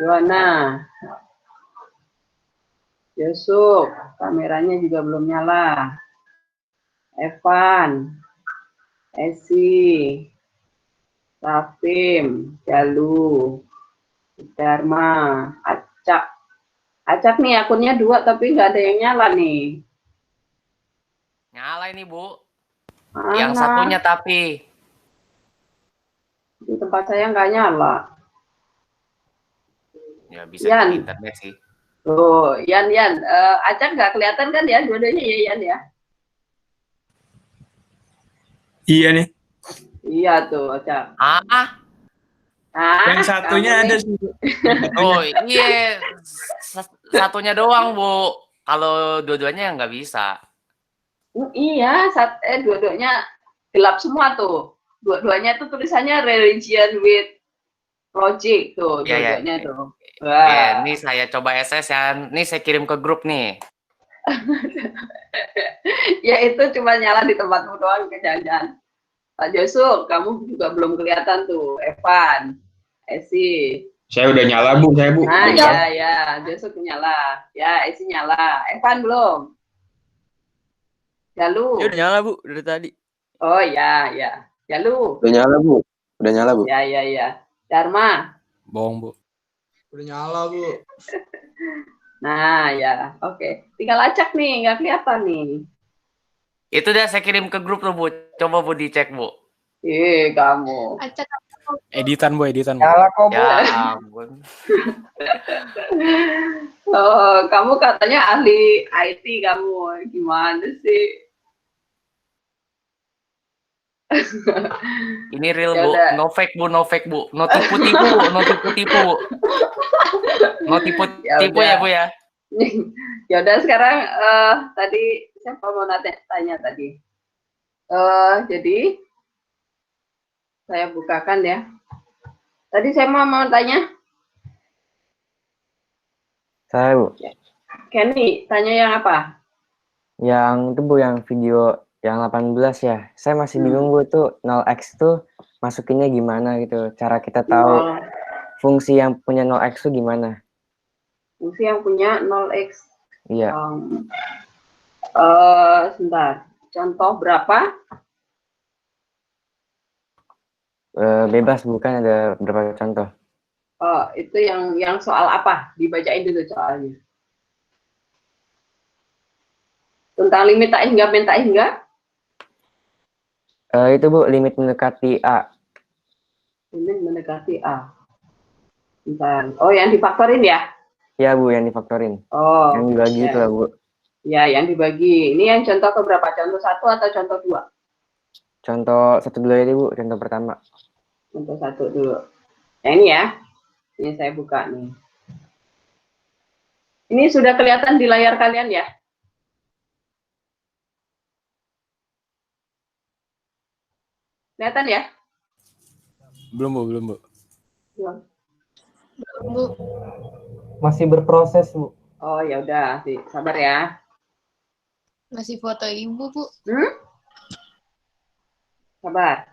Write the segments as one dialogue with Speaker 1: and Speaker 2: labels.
Speaker 1: Juana, Yusuf, kameranya juga belum nyala. Evan, Esi, Rafim, Jalu, Dharma, Acak. Acak nih akunnya 2 tapi nggak ada yang nyala nih.
Speaker 2: Nyala ini, Bu.
Speaker 1: Mana?
Speaker 2: Yang satunya tapi.
Speaker 1: Di tempat saya nggak nyala.
Speaker 2: Ya bisa
Speaker 1: Yan.
Speaker 2: dari internet sih.
Speaker 1: Oh, Yan. Acak nggak kelihatan kan ya dua-duanya ya Yan ya?
Speaker 3: Iya nih.
Speaker 1: Iya tuh Acak.
Speaker 3: Yang satunya ada sih.
Speaker 2: Oh iya, satunya doang, Bu. Kalau dua-duanya nggak bisa.
Speaker 1: Iya, dua-duanya gelap semua tuh. Dua-duanya tuh tulisannya religion with logic tuh,
Speaker 2: Ya,
Speaker 1: dua-duanya tuh.
Speaker 2: Ya, ini saya coba SS ya. Ini saya kirim ke grup nih.
Speaker 1: Ya itu cuma nyala di tempatmu doang, jangan-jangan. Pak Josu, kamu juga belum kelihatan tuh. Evan, Esi.
Speaker 4: Saya udah nyala, Bu.
Speaker 1: Nah, ya. Josu nyala. Ya, Esi nyala. Evan belum. Jalu.
Speaker 5: Ya udah nyala, Bu, dari tadi.
Speaker 1: Oh, ya. Jalu.
Speaker 4: Udah nyala, Bu.
Speaker 1: Ya. Dharma.
Speaker 5: Bohong, Bu.
Speaker 3: Udah nyala, Bu.
Speaker 1: Nah, ya. Oke. Tinggal Acak nih, nggak kelihatan nih.
Speaker 2: Itu udah saya kirim ke grup tuh, Bu. Coba Bu dicek, Bu.
Speaker 1: Kamu.
Speaker 6: Acak.
Speaker 5: Editan, Bu.
Speaker 4: Nyala kok, Bu.
Speaker 2: Ya ampun.
Speaker 1: Oh, kamu katanya ahli IT kamu. Gimana sih?
Speaker 2: Ini real,
Speaker 1: Ya
Speaker 2: Bu.
Speaker 1: udah.
Speaker 2: No fake, Bu. No tipu-tipu, Bu. No tipu-tipu ya, Bu ya.
Speaker 1: Ya udah sekarang tadi siapa mau tanya tadi? Jadi saya bukakan ya. Tadi saya mau tanya.
Speaker 7: Saya, Bu.
Speaker 1: Kenny, tanya yang apa?
Speaker 7: Yang itu, Bu, yang video yang 18 ya. Saya masih bingung, Bu, itu 0x tuh masukinnya gimana gitu. Cara kita tahu fungsi yang punya 0x itu gimana?
Speaker 1: Fungsi yang punya 0x.
Speaker 7: Iya.
Speaker 1: Sebentar. Contoh berapa?
Speaker 7: Bebas, bukan ada beberapa contoh.
Speaker 1: Itu yang soal apa? Dibacain dulu soalnya. Tentang limit tak hingga men tak hingga?
Speaker 7: Itu, Bu, limit mendekati A.
Speaker 1: Limit mendekati A. Bentar. Oh, yang difaktorin ya?
Speaker 7: Ya, Bu, yang difaktorin.
Speaker 1: Oh.
Speaker 7: Yang dibagi itu lah, Bu.
Speaker 1: Ya, yang dibagi. Ini yang contoh ke berapa? Contoh 1 atau contoh 2?
Speaker 7: Contoh 1 dulu ya, Bu. Contoh pertama.
Speaker 1: Contoh 1 dulu. Yang ini ya. Ini saya buka nih. Ini sudah kelihatan di layar kalian ya? Kelihatan ya?
Speaker 5: Belum, Bu.
Speaker 1: Belum.
Speaker 6: Bu.
Speaker 7: Masih berproses, Bu.
Speaker 1: Oh, ya udah, sabar ya.
Speaker 6: Masih foto ibu, Bu.
Speaker 1: Sabar.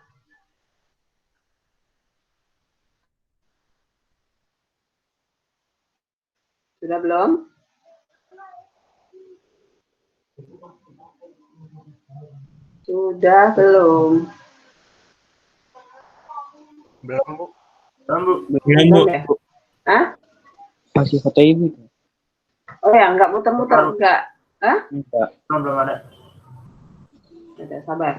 Speaker 1: Sudah belum? Sudah belum?
Speaker 4: Belum, Bu.
Speaker 3: Belum, Bu.
Speaker 1: Ya? Hah?
Speaker 7: Masih foto ibu.
Speaker 1: Oh ya, nggak muter-muter, enggak? Hah?
Speaker 7: Enggak.
Speaker 4: Belum ada.
Speaker 1: Ada, sabar.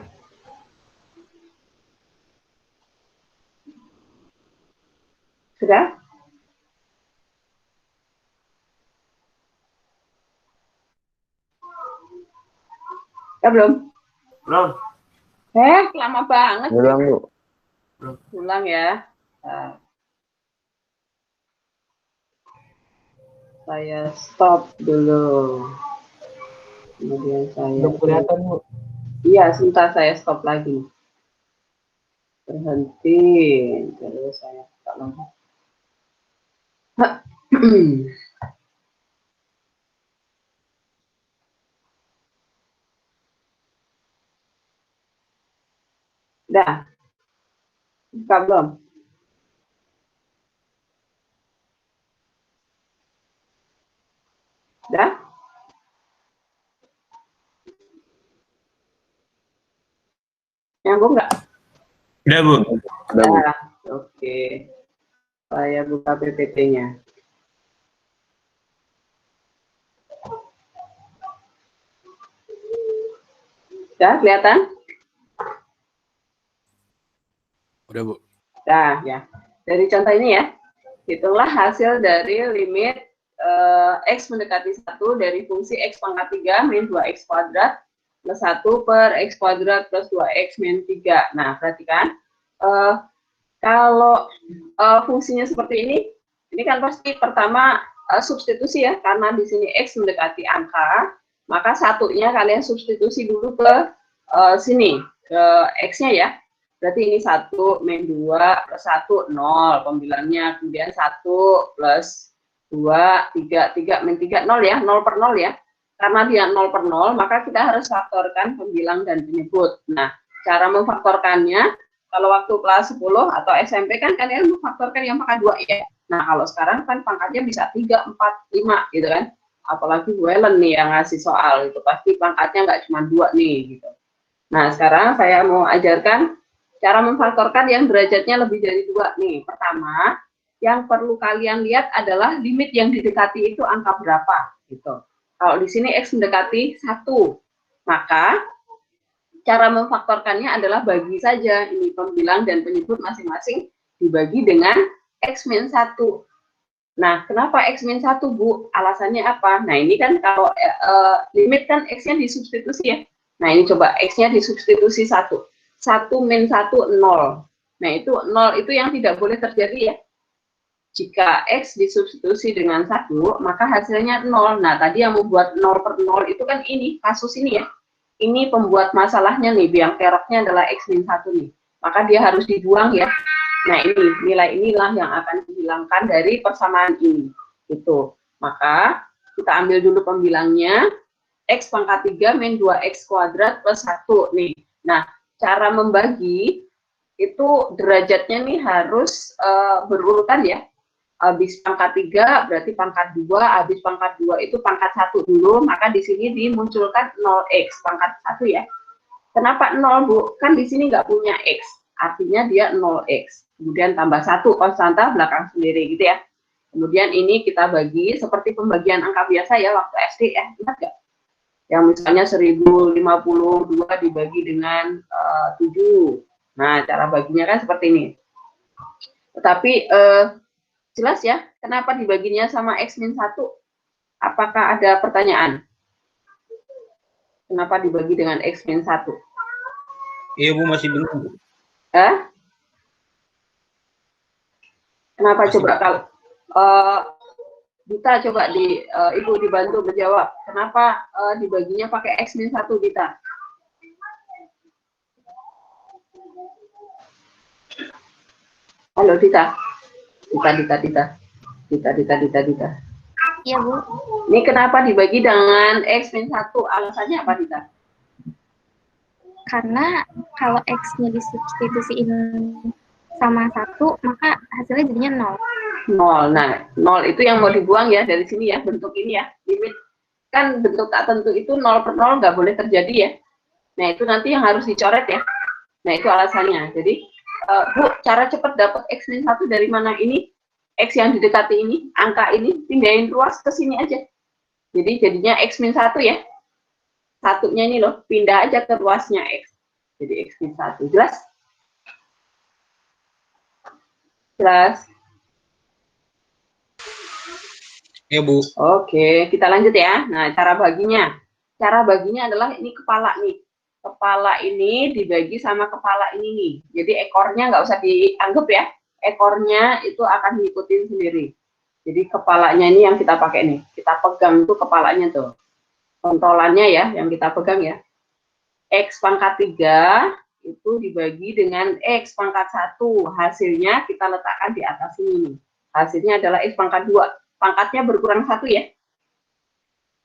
Speaker 1: Sudah? Ya belum?
Speaker 4: Belum.
Speaker 1: Lama banget.
Speaker 7: Belum, Bu.
Speaker 1: Ulang ya. Saya stop dulu. Kemudian saya...
Speaker 7: Belum kelihatan, Bu.
Speaker 1: Iya, sebentar saya stop lagi. Berhenti. Terus saya buka lagi. Udah? Buka belum? Udah? Nyambung nggak?
Speaker 3: Udah, Bu.
Speaker 1: Nah, oke. Saya buka PPT-nya. Udah kelihatan?
Speaker 5: Udah, Bu.
Speaker 1: Nah, ya. Dari contoh ini ya, hitunglah hasil dari limit X mendekati 1 dari fungsi X pangkat 3 min 2X kuadrat plus 1 per X kuadrat plus 2X min 3. Nah, perhatikan. Kalau fungsinya seperti ini kan pasti pertama substitusi ya, karena di sini X mendekati angka, maka satunya kalian substitusi dulu ke sini, ke X-nya ya. Berarti ini 1 min 2 plus 1, 0 pembilangnya, kemudian 1 plus 2, 3, 3 min 3, 0 ya, 0 per 0 ya. Karena dia 0 per 0, maka kita harus faktorkan pembilang dan penyebut. Nah, cara memfaktorkannya, kalau waktu kelas 10 atau SMP kan kalian memfaktorkan yang pangkat 2 ya. Nah, kalau sekarang kan pangkatnya bisa 3, 4, 5 gitu kan. Apalagi Wellen nih yang ngasih soal, itu pasti pangkatnya nggak cuma 2 nih gitu. Nah, sekarang saya mau ajarkan cara memfaktorkan yang derajatnya lebih dari 2 nih. Pertama, yang perlu kalian lihat adalah limit yang didekati itu angka berapa gitu. Kalau di sini X mendekati 1, maka cara memfaktorkannya adalah bagi saja ini pembilang dan penyebut masing-masing dibagi dengan X min 1. Nah, kenapa X min 1, Bu? Alasannya apa? Nah, ini kan kalau limit kan X-nya disubstitusi ya. Nah, ini coba X-nya disubstitusi 1. 1 min 1, 0. Nah, itu 0 itu yang tidak boleh terjadi ya. Jika X disubstitusi dengan 1, maka hasilnya 0. Nah, tadi yang membuat 0 per 0 itu kan ini, kasus ini ya. Ini pembuat masalahnya nih, biang keroknya adalah X min 1 nih. Maka dia harus dibuang ya. Nah, ini, nilai inilah yang akan dihilangkan dari persamaan ini. Itu. Maka, kita ambil dulu pembilangnya. X pangkat 3 min 2X kuadrat plus 1 nih. Nah, cara membagi itu derajatnya nih harus berurutan ya. Habis pangkat 3 berarti pangkat 2, habis pangkat 2 itu pangkat 1 dulu, maka di sini dimunculkan 0x pangkat 1 ya. Kenapa 0, Bu? Kan di sini nggak punya x, artinya dia 0x. Kemudian tambah 1 konstanta belakang sendiri gitu ya. Kemudian ini kita bagi seperti pembagian angka biasa ya waktu SD ya, ingat nggak? Yang misalnya 1052 dibagi dengan 7. Nah, cara baginya kan seperti ini. Tetapi jelas ya, kenapa dibaginya sama X min 1? Apakah ada pertanyaan? Kenapa dibagi dengan X min 1?
Speaker 3: Iya, Bu, masih bingung.
Speaker 1: Kenapa masih coba kalau Dita coba Ibu dibantu menjawab. Kenapa dibaginya pakai X min 1, Dita? Halo, Dita. Dita.
Speaker 6: Iya, Bu.
Speaker 1: Ini kenapa dibagi dengan X min 1? Alasannya apa, Dita?
Speaker 6: Karena kalau X-nya disubstitusiin sama 1, maka hasilnya jadinya 0.
Speaker 1: 0. Nah, 0 itu yang mau dibuang ya dari sini ya, bentuk ini ya. Limit kan bentuk tak tentu itu 0 per 0 nggak boleh terjadi ya. Nah, itu nanti yang harus dicoret ya. Nah, itu alasannya. Jadi, Bu, cara cepat dapat X min 1 dari mana ini? X yang didekati ini, angka ini, pindahin ruas ke sini aja. Jadi, jadinya X min 1 ya. Satunya ini loh, pindah aja ke ruasnya X. Jadi, X min 1. Jelas? Jelas?
Speaker 3: Ya, Bu.
Speaker 1: Oke, kita lanjut ya. Nah, cara baginya. Cara baginya adalah ini kepala nih. Kepala ini dibagi sama kepala ini nih. Jadi ekornya nggak usah dianggap ya. Ekornya itu akan diikutin sendiri. Jadi kepalanya ini yang kita pakai nih. Kita pegang tuh kepalanya tuh. Pentolannya ya, yang kita pegang ya. X pangkat 3 itu dibagi dengan X pangkat 1. Hasilnya kita letakkan di atas ini. Hasilnya adalah X pangkat 2. Pangkatnya berkurang 1 ya.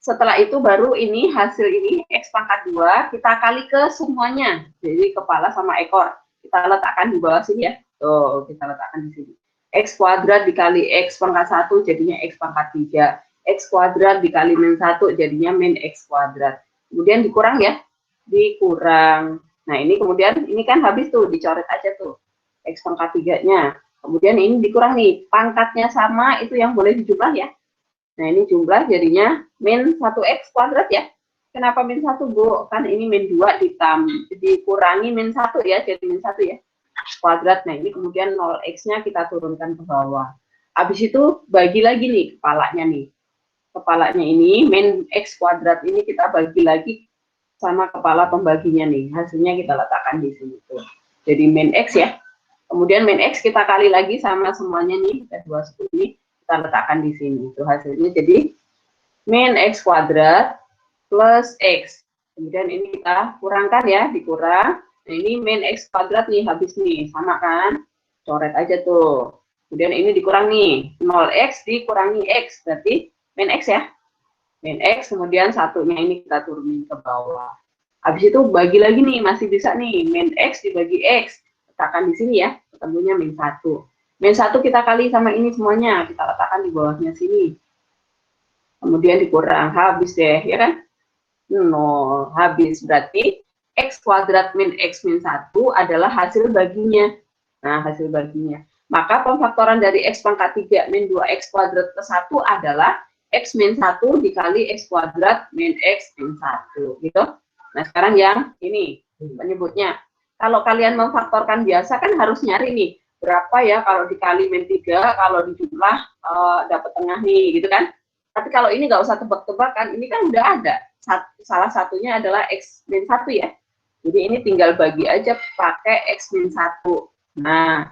Speaker 1: Setelah itu baru ini hasil ini X pangkat 2 kita kali ke semuanya. Jadi kepala sama ekor. Kita letakkan di bawah sini ya. Tuh, kita letakkan di sini. X kuadrat dikali X pangkat 1 jadinya X pangkat 3. X kuadrat dikali min 1 jadinya min X kuadrat. Kemudian dikurang ya, dikurang. Nah ini kemudian, ini kan habis tuh, dicoret aja tuh, X pangkat 3-nya. Kemudian ini dikurang nih, pangkatnya sama, itu yang boleh dijumlah ya. Nah ini jumlah jadinya min 1X kuadrat ya. Kenapa min 1 Bu? Kan ini min 2 dikurangi min 1 ya, jadi min 1 ya. Kuadrat, nah ini kemudian 0X-nya kita turunkan ke bawah. Habis itu bagi lagi nih kepalanya nih. Kepalanya ini, min X kuadrat ini kita bagi lagi sama kepala pembaginya nih. Hasilnya kita letakkan di sini tuh. Jadi min X ya. Kemudian min X kita kali lagi sama semuanya nih, kita 20 ini. Kita letakkan di sini, itu hasilnya jadi min X kuadrat plus X. Kemudian ini kita kurangkan ya, dikurang. Nah ini min X kuadrat nih, habis nih, sama kan? Coret aja tuh. Kemudian ini dikurang nih, 0X dikurangi X, berarti min X ya. Min X, kemudian satunya ini kita turunin ke bawah. Habis itu bagi lagi nih, masih bisa nih, min X dibagi X. Letakkan di sini ya, ketemunya min 1. Min 1 kita kali sama ini semuanya, kita letakkan di bawahnya sini. Kemudian dikurang, habis deh, ya kan? 0, habis. Berarti X kuadrat min X min 1 adalah hasil baginya. Nah, hasil baginya. Maka pemfaktoran dari X pangkat 3 min 2X kuadrat plus 1 adalah X min 1 dikali X kuadrat min X min 1. Gitu. Nah, sekarang yang ini, penyebutnya. Kalau kalian memfaktorkan biasa kan harus nyari nih, berapa ya kalau dikali min 3, kalau dijumlah dapat tengah nih, gitu kan. Tapi kalau ini nggak usah tebak-tebakan, ini kan udah ada. Salah satunya adalah X min 1 ya. Jadi ini tinggal bagi aja pakai X min 1. Nah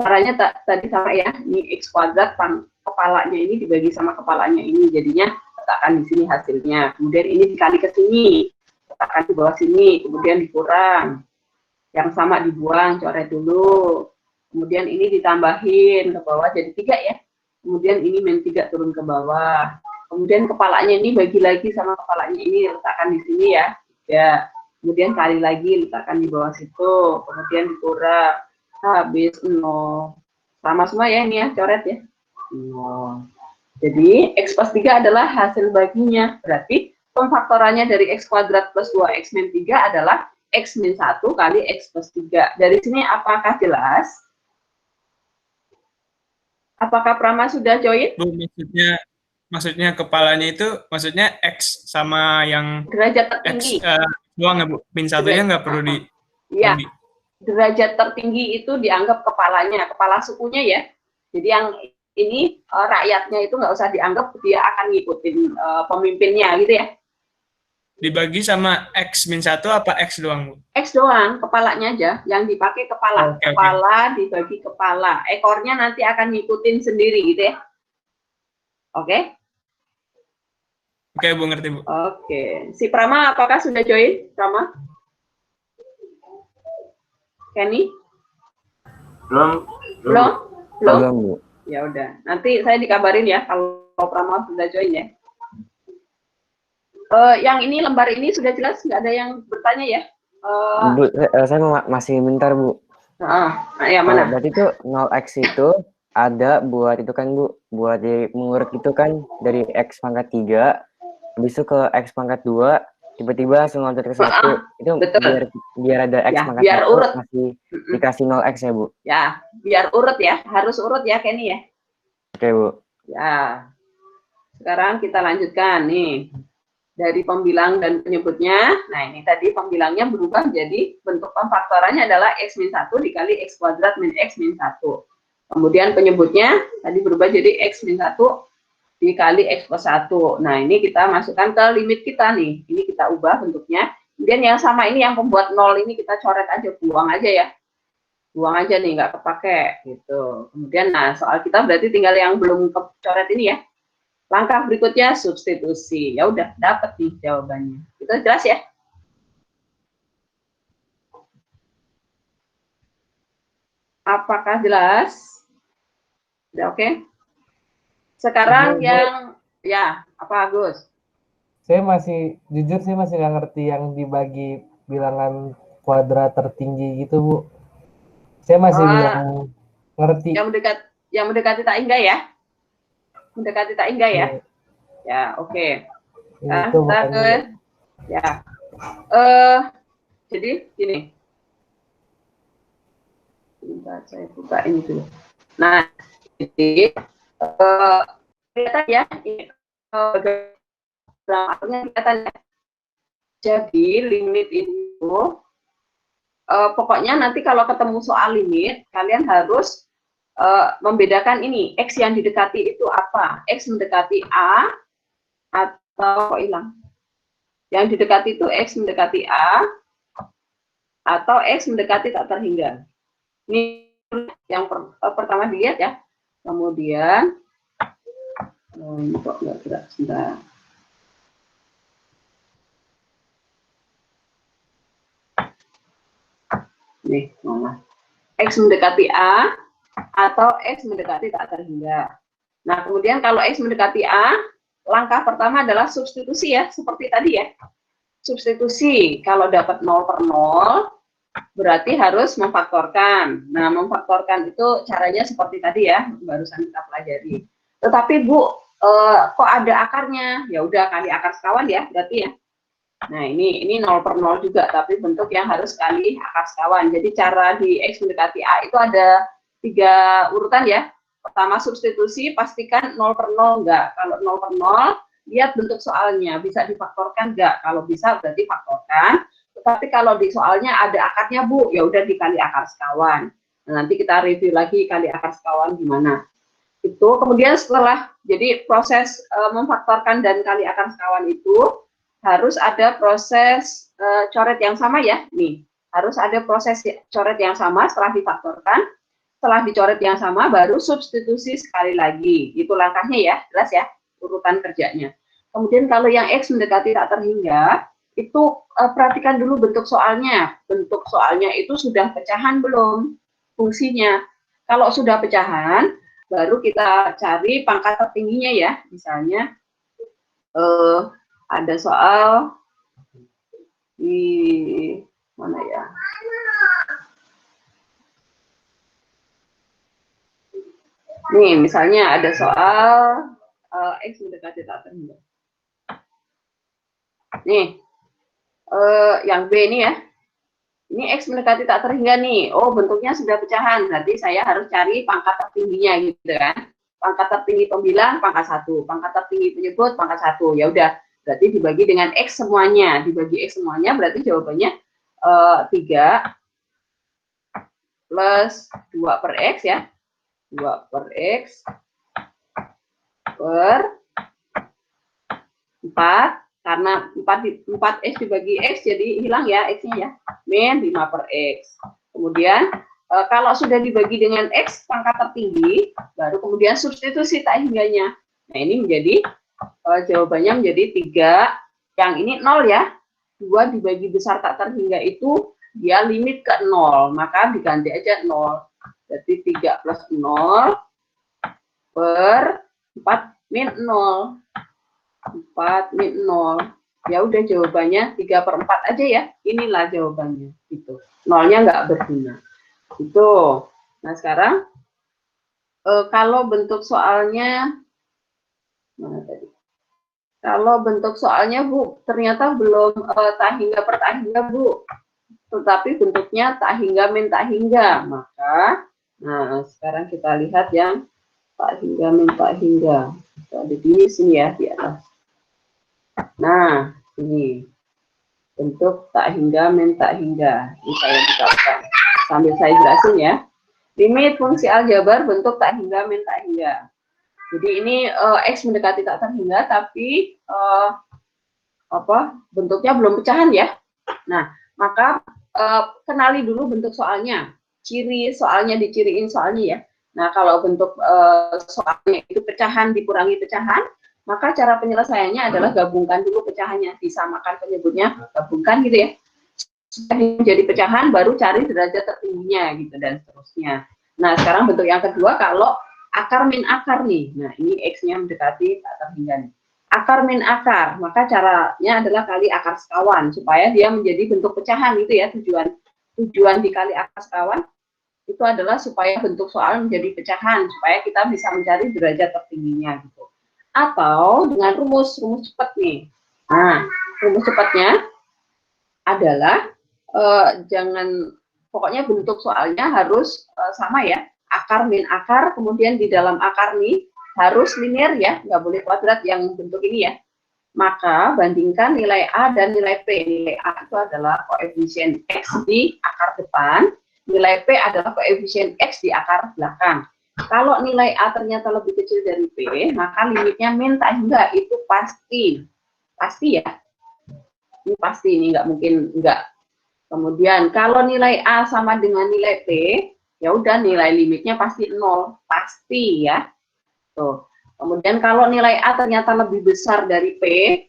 Speaker 1: caranya tadi sama ya, ini X kuadrat kepalanya ini dibagi sama kepalanya ini, jadinya letakkan di sini hasilnya. Kemudian ini dikali ke sini, letakkan di bawah sini, kemudian dikurang. Yang sama dibuang, coret dulu. Kemudian ini ditambahin ke bawah jadi 3 ya. Kemudian ini min 3 turun ke bawah. Kemudian kepalanya ini bagi lagi sama kepalanya ini, letakkan di sini ya. Ya. Kemudian kali lagi letakkan di bawah situ. Kemudian dikurang. Habis 0. Sama semua ya ini ya, coret ya. 0. Jadi X plus 3 adalah hasil baginya. Berarti pemfaktorannya dari X kuadrat plus 2X min 3 adalah X min 1 kali X plus 3. Dari sini apakah jelas? Apakah Prama sudah join?
Speaker 3: Bu, maksudnya kepalanya itu maksudnya X sama yang
Speaker 1: Derajat tertinggi.
Speaker 3: X doang ya Bu? Min 1-nya nggak perlu di...
Speaker 1: Iya. Derajat tertinggi itu dianggap kepalanya, kepala sukunya ya. Jadi yang ini rakyatnya itu nggak usah dianggap, dia akan ngikutin pemimpinnya gitu ya.
Speaker 3: Dibagi sama X min 1 apa X doang, Bu?
Speaker 1: X doang, kepalanya aja. Yang dipakai kepala. Kepala dibagi kepala. Ekornya nanti akan ngikutin sendiri gitu ya. Oke?
Speaker 3: Oke, Bu, ngerti, Bu.
Speaker 1: Oke. Si Prama apakah sudah join? Prama? Kenny?
Speaker 4: Belum.
Speaker 1: Belum?
Speaker 7: Belum, Bu.
Speaker 1: Ya udah. Nanti saya dikabarin ya kalau Prama sudah join ya. Yang ini lembar ini sudah jelas, nggak ada yang bertanya ya?
Speaker 7: Bu, saya masih bentar, Bu.
Speaker 1: Ya mana?
Speaker 7: Berarti itu 0X itu ada buat itu kan, Bu, buat di mengurut itu kan dari X pangkat 3, habis itu ke X pangkat 2, tiba-tiba langsung loncat ke 1. Itu
Speaker 1: betul.
Speaker 7: biar ada X
Speaker 1: Ya,
Speaker 7: pangkat
Speaker 1: biar
Speaker 7: 1
Speaker 1: urut.
Speaker 7: masih dikasih 0X ya, Bu?
Speaker 1: Ya, biar urut ya. Harus urut ya, Kenny ya.
Speaker 7: Oke, Bu.
Speaker 1: Ya. Sekarang kita lanjutkan nih. Dari pembilang dan penyebutnya, nah ini tadi pembilangnya berubah jadi bentuk pemfaktorannya adalah X min 1 dikali X kuadrat min X min 1. Kemudian penyebutnya tadi berubah jadi X min 1 dikali X plus 1. Nah ini kita masukkan ke limit kita nih, ini kita ubah bentuknya. Kemudian yang sama ini yang pembuat 0 ini kita coret aja, buang aja ya. Buang aja nih, nggak kepake gitu. Kemudian nah soal kita berarti tinggal yang belum kecoret ini ya. Langkah berikutnya substitusi. Ya udah, dapat nih jawabannya. Itu jelas ya? Apakah jelas? Udah oke? Sekarang yang ya, apa Agus?
Speaker 8: Saya jujur masih nggak ngerti yang dibagi bilangan kuadrat tertinggi gitu, Bu. Saya masih belum ngerti.
Speaker 1: Yang mendekati tak hingga ya? mendekati tak hingga ya. Ya, oke. Nah,
Speaker 8: Itu
Speaker 1: kita ke
Speaker 8: makanya.
Speaker 1: ya. Jadi gini. Bentar, saya buka ini dulu. Nah, jadi kelihatan ya, ini kelihatan ya. Jadi limit itu pokoknya nanti kalau ketemu soal limit, kalian harus membedakan ini, X yang didekati itu apa? X mendekati A atau hilang? Yang didekati itu X mendekati A atau X mendekati tak terhingga. Ini yang pertama dilihat ya. Kemudian, kok nggak gerak, sebentar. Nih, mana? X mendekati A atau X mendekati tak terhingga. Nah, kemudian kalau X mendekati A, langkah pertama adalah substitusi ya, seperti tadi ya. Substitusi, kalau dapat 0 per 0, berarti harus memfaktorkan. Nah, memfaktorkan itu caranya seperti tadi ya, barusan kita pelajari. Tetapi Bu, kok ada akarnya? Ya udah kali akar sekawan ya, berarti ya. Nah, ini 0 per 0 juga, tapi bentuk yang harus kali akar sekawan. Jadi cara di X mendekati A itu ada 3 urutan ya. Pertama substitusi, pastikan 0 per 0 enggak. Kalau 0 per 0, lihat bentuk soalnya, bisa difaktorkan enggak? Kalau bisa berarti faktorkan. Tetapi kalau di soalnya ada akarnya Bu, ya udah dikali akar sekawan. Nah, nanti kita review lagi kali akar sekawan gimana. Itu kemudian setelah, jadi proses memfaktorkan dan kali akar sekawan itu, harus ada proses coret yang sama ya. Nih, harus ada proses coret yang sama setelah difaktorkan. Setelah dicoret yang sama, baru substitusi sekali lagi. Itu langkahnya ya, jelas ya, urutan kerjanya. Kemudian kalau yang X mendekati tak terhingga, itu perhatikan dulu bentuk soalnya. Bentuk soalnya itu sudah pecahan belum fungsinya. Kalau sudah pecahan, baru kita cari pangkat tertingginya ya. Misalnya, ada soal di mana ya? Nih, misalnya ada soal X mendekati tak terhingga. Nih, yang B ini ya. Ini X mendekati tak terhingga nih. Oh, bentuknya sudah pecahan. Berarti saya harus cari pangkat tertingginya gitu kan. Pangkat tertinggi pembilang pangkat 1, pangkat tertinggi penyebut pangkat 1. Ya udah, berarti dibagi dengan X semuanya. Dibagi X semuanya berarti jawabannya 3 plus 2 per X ya. 2 per X per 4, karena 4X dibagi X jadi hilang ya X-nya ya, min 5 per X. Kemudian kalau sudah dibagi dengan X pangkat tertinggi, baru kemudian substitusi tak hingganya. Nah, ini menjadi jawabannya menjadi 3, yang ini 0 ya, 2 dibagi besar tak terhingga itu dia limit ke 0, maka diganti aja 0. Jadi 3 plus 0 per 4 min 0. 4 min 0. Ya udah jawabannya 3 per 4 aja ya. Inilah jawabannya. Gitu. Nolnya nggak berguna. Itu. Nah sekarang kalau bentuk soalnya mana tadi? Kalau bentuk soalnya Bu, ternyata belum tak hingga per tak hingga Bu. Tetapi bentuknya tak hingga min tak hingga. Maka nah, sekarang kita lihat yang tak hingga min tak hingga. Ada di sini ya, di atas. Nah, ini bentuk tak hingga min tak hingga. Ini saya bukakan sambil saya jelasin ya. Limit fungsi aljabar bentuk tak hingga min tak hingga. Jadi ini X mendekati tak terhingga, tapi bentuknya belum pecahan ya. Nah, maka kenali dulu bentuk soalnya. Ciri soalnya diciriin soalnya ya. Nah, kalau bentuk soalnya itu pecahan dikurangi pecahan, maka cara penyelesaiannya adalah gabungkan dulu pecahannya, disamakan penyebutnya, gabungkan gitu ya. Sudah menjadi pecahan, baru cari derajat tertingginya gitu dan seterusnya. Nah, sekarang bentuk yang kedua kalau akar min akar nih. Nah, ini X-nya mendekati tak terhingga nih. Akar min akar, maka caranya adalah kali akar sekawan supaya dia menjadi bentuk pecahan gitu ya. Tujuan dikali akar sekawan itu adalah supaya bentuk soal menjadi pecahan, supaya kita bisa mencari derajat tertingginya gitu. atau dengan rumus cepat nih. Nah, rumus cepatnya adalah pokoknya bentuk soalnya harus sama ya, akar min akar, kemudian di dalam akar nih harus linear ya, nggak boleh kuadrat yang bentuk ini ya. Maka bandingkan nilai A dan nilai P. Nilai A itu adalah koefisien X di akar depan, nilai P adalah koefisien X di akar belakang. Kalau nilai A ternyata lebih kecil dari P, maka limitnya min tak hingga, itu pasti. Pasti ya. Ini pasti, ini nggak mungkin enggak. Kemudian kalau nilai A sama dengan nilai P, ya udah nilai limitnya pasti 0, pasti ya. Tuh. Kemudian kalau nilai A ternyata lebih besar dari P,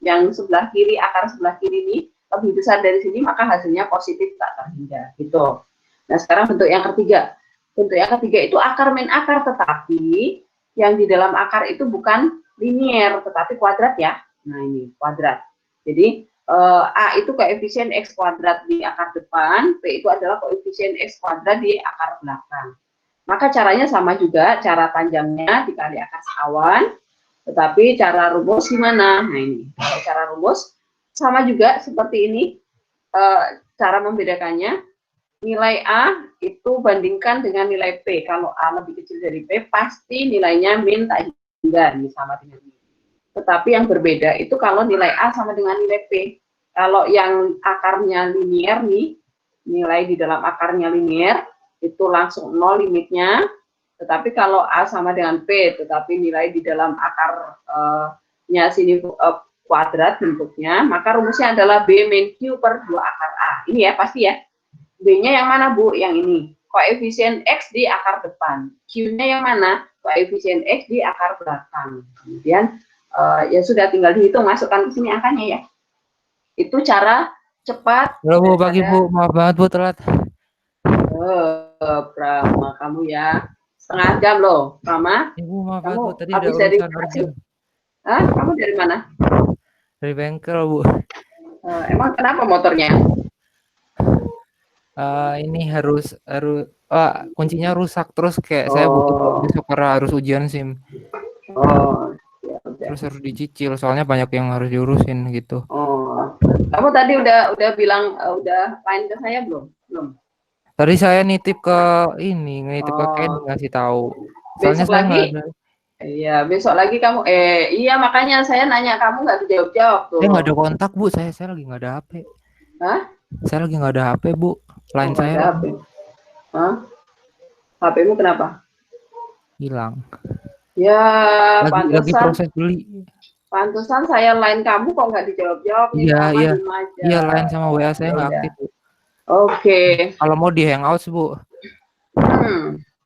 Speaker 1: yang sebelah kiri, akar sebelah kiri ini lebih besar dari sini, maka hasilnya positif tak terhingga. Gitu. Nah sekarang bentuk yang ketiga. Bentuk yang ketiga itu akar min akar, tetapi yang di dalam akar itu bukan linear, tetapi kuadrat ya. Nah ini kuadrat. Jadi A itu koefisien X kuadrat di akar depan, P itu adalah koefisien X kuadrat di akar belakang. Maka caranya sama juga, cara panjangnya dikali akar sekawan, tetapi cara rumus gimana? Nah ini, kalau cara rumus sama juga seperti ini, cara membedakannya, nilai A itu bandingkan dengan nilai P. Kalau A lebih kecil dari P, pasti nilainya min tak hingga, ini sama dengan ini. Tetapi yang berbeda itu kalau nilai A sama dengan nilai P. Kalau yang akarnya linear nih, nilai di dalam akarnya linear, itu langsung 0 limitnya. Tetapi kalau A sama dengan P, tetapi nilai di dalam akarnya sini kuadrat bentuknya, maka rumusnya adalah B min Q per 2 akar A. Ini ya, pasti ya. B-nya yang mana, Bu? Yang ini. Koefisien X di akar depan. Q-nya yang mana? Koefisien X di akar belakang. Kemudian ya sudah tinggal dihitung, masukkan ke sini angkanya ya. Itu cara cepat.
Speaker 9: Halo Bu, pagi Bu, maaf banget Bu telat.
Speaker 1: Prama kamu ya, setengah jam loh, Prama.
Speaker 9: Ibu maaf banget
Speaker 1: Kamu
Speaker 9: Bu, tadi ada
Speaker 1: habis dari
Speaker 9: urusan urgent.
Speaker 1: Hah? Kamu dari mana?
Speaker 9: Dari bengkel Bu.
Speaker 1: Emang kenapa motornya?
Speaker 9: Ini harus kuncinya rusak terus kayak saya butuh besok karena harus ujian SIM.
Speaker 1: Ya,
Speaker 9: terus harus dicicil soalnya banyak yang harus diurusin gitu.
Speaker 1: Kamu tadi udah bilang udah line ke saya belum?
Speaker 9: Tadi saya nitip ke Kenny ngasih tahu. Soalnya
Speaker 1: Besok
Speaker 9: saya
Speaker 1: lagi?
Speaker 9: nggak ada.
Speaker 1: Iya, besok lagi kamu iya makanya saya nanya kamu nggak dijawab-jawab tuh.
Speaker 9: Saya nggak ada kontak Bu, saya lagi nggak ada HP.
Speaker 1: Hah?
Speaker 9: Saya lagi nggak ada HP Bu. Line saya
Speaker 1: ada HP. Hah? HP-mu kenapa?
Speaker 9: hilang.
Speaker 1: Ya,
Speaker 9: Lagi proses beli.
Speaker 1: Pantesan saya line kamu kok nggak dijawab-jawab nih.
Speaker 9: Iya, line sama WA saya nggak aktif Bu.
Speaker 1: Oke.
Speaker 9: Kalau mau di Hangouts Bu.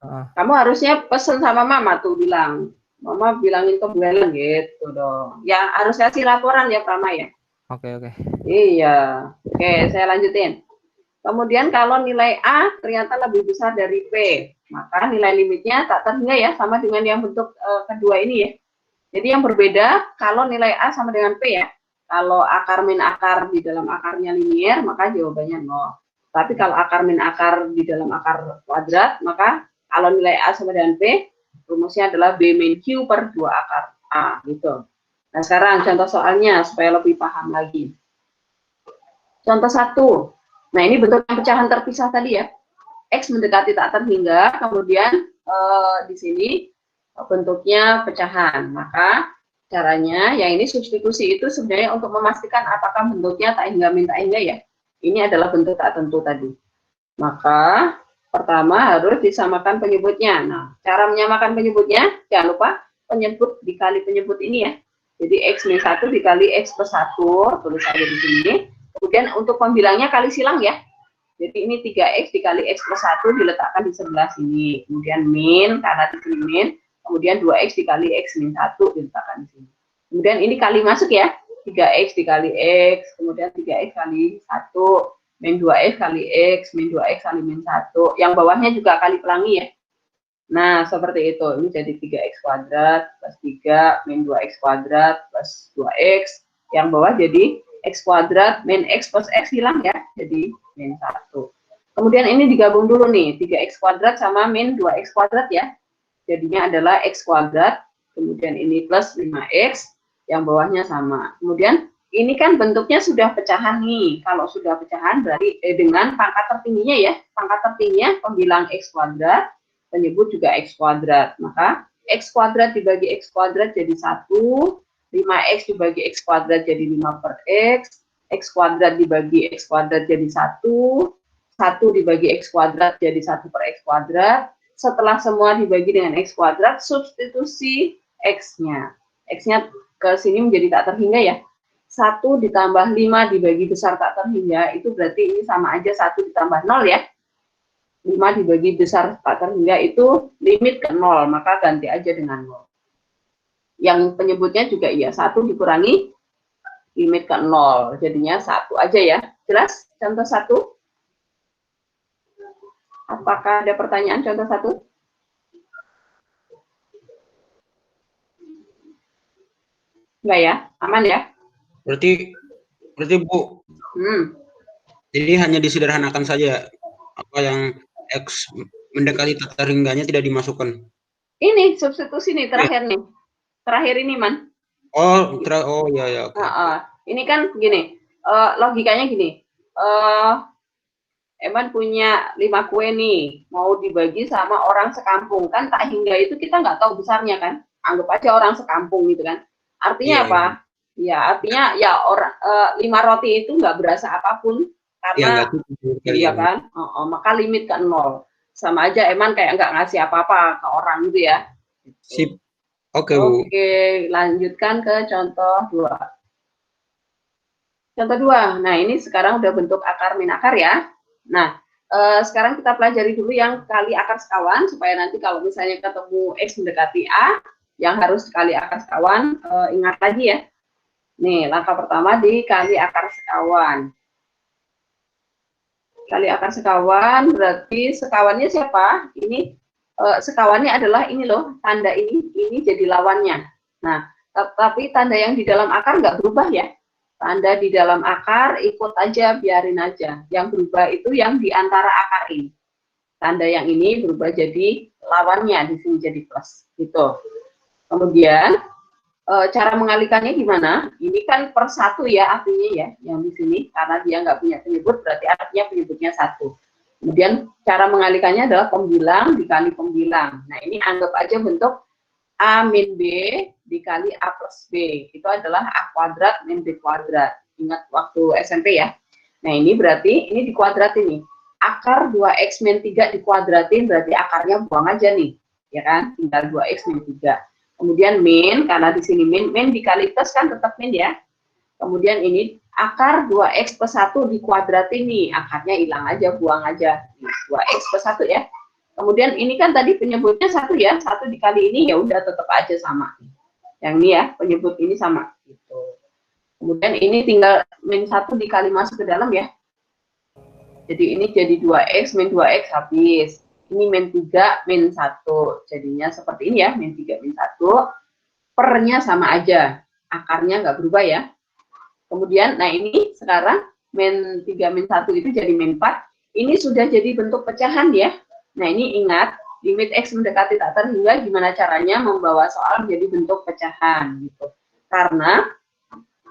Speaker 1: Kamu harusnya pesen sama Mama tuh bilang. Mama bilangin ke Bu Helen gitu dong. Ya harus kasih laporan ya Prama ya.
Speaker 9: Oke.
Speaker 1: Iya. Oke, saya lanjutin. Kemudian kalau nilai A ternyata lebih besar dari P, maka nilai limitnya tak terhingga ya, sama dengan yang bentuk kedua ini ya. Jadi yang berbeda kalau nilai A sama dengan P ya. Kalau akar min akar di dalam akarnya linear, maka jawabannya 0. Tapi kalau akar min akar di dalam akar kuadrat, maka kalau nilai A sama dengan P, rumusnya adalah B min Q per 2 akar A gitu. Nah sekarang contoh soalnya supaya lebih paham lagi. Contoh 1. Nah ini bentuk yang pecahan terpisah tadi ya. X mendekati tak terhingga, kemudian di sini bentuknya pecahan. Maka caranya, yang ini substitusi itu sebenarnya untuk memastikan apakah bentuknya tak hingga min tak hingga ya. Ini adalah bentuk tak tentu tadi. Maka pertama harus disamakan penyebutnya. Nah, cara menyamakan penyebutnya, jangan lupa penyebut dikali penyebut ini ya. Jadi X min 1 dikali X plus 1, tulis aja di sini. Kemudian untuk pembilangnya kali silang ya. Jadi ini 3X dikali X plus 1 diletakkan di sebelah sini. Kemudian min, karena di sini min. Kemudian 2X dikali X min 1 diletakkan di sini. Kemudian ini kali masuk ya. 3X dikali X, kemudian 3X kali 1, min 2X kali X, min 2X kali min 1. Yang bawahnya juga kali pelangi ya. Nah, seperti itu. Ini jadi 3X kuadrat plus 3, min 2X kuadrat plus 2X. Yang bawah jadi X kuadrat min X plus X hilang ya. Jadi min 1. Kemudian ini digabung dulu nih. 3X kuadrat sama min 2X kuadrat ya. Jadinya adalah X kuadrat kemudian ini plus 5x, yang bawahnya sama. Kemudian ini kan bentuknya sudah pecahan nih. Kalau sudah pecahan berarti dengan pangkat tertingginya ya. Pangkat tertingginya pembilang x kuadrat, penyebut juga x kuadrat. Maka x kuadrat dibagi x kuadrat jadi 1, 5x dibagi x kuadrat jadi 5 per x kuadrat dibagi x kuadrat jadi 1, 1 dibagi x kuadrat jadi 1 per x kuadrat. Setelah semua dibagi dengan x kuadrat, substitusi x-nya. X-nya ke sini menjadi tak terhingga ya. 1 ditambah 5 dibagi besar tak terhingga, itu berarti ini sama aja 1 ditambah 0 ya. 5 dibagi besar tak terhingga itu limit ke 0, maka ganti aja dengan 0. Yang penyebutnya juga iya, 1 dikurangi limit ke 0, jadinya 1 aja ya. Jelas? Contoh 1. Apakah ada pertanyaan contoh 1? Enggak ya? Aman ya?
Speaker 5: Berarti Bu, jadi hanya disederhanakan saja apa yang X mendekati tak terhingganya tidak dimasukkan.
Speaker 1: Ini substitusi nih terakhir nih. Terakhir ini, Man.
Speaker 5: Oh ya. Okay.
Speaker 1: Ini kan gini, logikanya gini. Eman punya 5 kue nih, mau dibagi sama orang sekampung. Kan tak hingga itu kita nggak tahu besarnya kan. Anggap aja orang sekampung gitu kan. Artinya apa? Ya, artinya ya orang 5 roti itu nggak berasa apapun karena iya kan, maka limit ke 0. Sama aja Eman kayak nggak ngasih apa-apa ke orang gitu ya.
Speaker 5: Sip. Oke, Bu.
Speaker 1: Oke, lanjutkan ke contoh 2. Contoh 2. Nah, ini sekarang udah bentuk akar min akar ya. Nah, sekarang kita pelajari dulu yang kali akar sekawan supaya nanti kalau misalnya ketemu x mendekati a yang harus dikali akar sekawan, ingat lagi ya. Nih, langkah pertama dikali akar sekawan. Kali akar sekawan berarti sekawannya siapa? Ini sekawannya adalah ini loh, tanda ini jadi lawannya. Nah, tapi tanda yang di dalam akar nggak berubah ya. Tanda di dalam akar ikut aja, biarin aja. Yang berubah itu yang di antara akar ini. Tanda yang ini berubah jadi lawannya, di sini jadi plus. Gitu. Kemudian cara mengalikannya gimana? Ini kan per 1 ya artinya ya, yang di sini karena dia nggak punya penyebut berarti artinya penyebutnya 1. Kemudian cara mengalikannya adalah pembilang dikali pembilang. Nah ini anggap aja bentuk A min B dikali A plus B. Itu adalah A kuadrat min B kuadrat. Ingat waktu SMP ya. Nah ini berarti ini dikuadrat ini. Akar 2x min 3 dikuadratin berarti akarnya buang aja nih. Ya kan? Tinggal 2x min 3. Kemudian min, karena di sini min dikali plus kan tetap min ya. Kemudian ini akar 2x plus 1 dikuadratin nih. Akarnya hilang aja, buang aja. 2x plus 1 ya. Kemudian ini kan tadi penyebutnya 1 ya, 1 dikali ini ya udah tetap aja sama. Yang ini ya, penyebut ini sama. Gitu. Kemudian ini tinggal min 1 dikali masuk ke dalam ya. Jadi ini jadi 2x min 2x habis. Ini min 3 min 1. Jadinya seperti ini ya, min 3 min 1. Pernya sama aja. Akarnya nggak berubah ya. Kemudian, nah ini sekarang min 3 min 1 itu jadi min 4. Ini sudah jadi bentuk pecahan ya. Nah ini ingat, limit X mendekati tak terhingga gimana caranya membawa soal menjadi bentuk pecahan gitu. Karena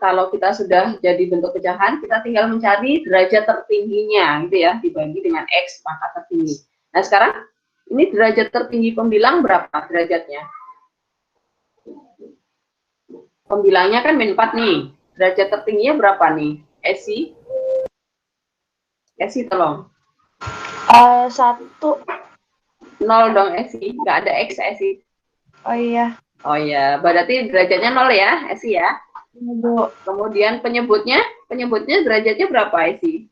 Speaker 1: kalau kita sudah jadi bentuk pecahan, kita tinggal mencari derajat tertingginya gitu ya, dibagi dengan X pangkat tertinggi. Nah sekarang ini derajat tertinggi pembilang berapa derajatnya? Pembilangnya kan min 4 nih. Derajat tertingginya berapa nih? Esi? Esi tolong.
Speaker 10: 1.
Speaker 1: 0 dong Esi, nggak ada X Esi.
Speaker 10: Oh iya.
Speaker 1: Oh iya, berarti derajatnya 0 ya Esi ya.
Speaker 10: Bu.
Speaker 1: Kemudian penyebutnya derajatnya berapa Esi?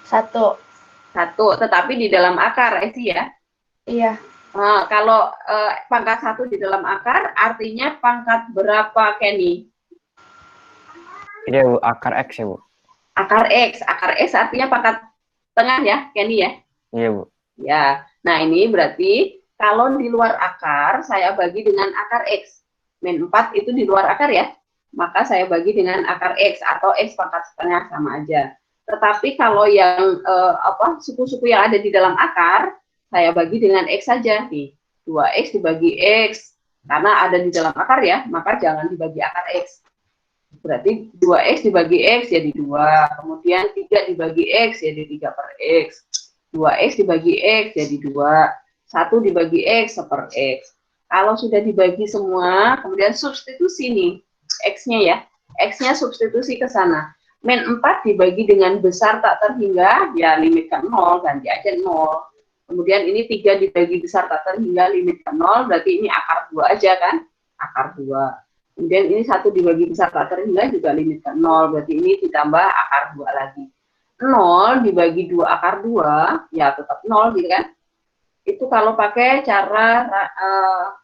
Speaker 10: 1.
Speaker 1: 1, tetapi di dalam akar Esi ya.
Speaker 10: Iya.
Speaker 1: Nah, kalau pangkat 1 di dalam akar artinya pangkat berapa Kenny?
Speaker 7: Iya Bu, akar X ya Bu.
Speaker 1: Akar X artinya pangkat tengah ya Kenny ya.
Speaker 7: Iya Bu.
Speaker 1: Ya, nah ini berarti kalau di luar akar saya bagi dengan akar X. Min 4 itu di luar akar ya. Maka saya bagi dengan akar X atau X pangkat setengah sama aja. Tetapi kalau yang suku-suku yang ada di dalam akar, saya bagi dengan X saja nih. 2X dibagi X Karena ada di dalam akar ya, maka jangan dibagi akar X. Berarti 2X dibagi X jadi 2, kemudian 3 dibagi X jadi 3 per X, 2X dibagi X jadi 2, 1 dibagi X per X. Kalau sudah dibagi semua, kemudian substitusi nih, X-nya ya, X-nya substitusi ke sana. Min 4 dibagi dengan besar tak terhingga, ya limit ke 0, ganti aja 0. Kemudian ini 3 dibagi besar tak terhingga, limit ke 0, berarti ini akar 2 aja kan, akar 2. Kemudian ini 1 dibagi besar tak terhingga juga limit ke 0, berarti ini ditambah akar 2 lagi. 0 dibagi 2 akar 2, ya tetap 0 gitu kan. Itu kalau pakai cara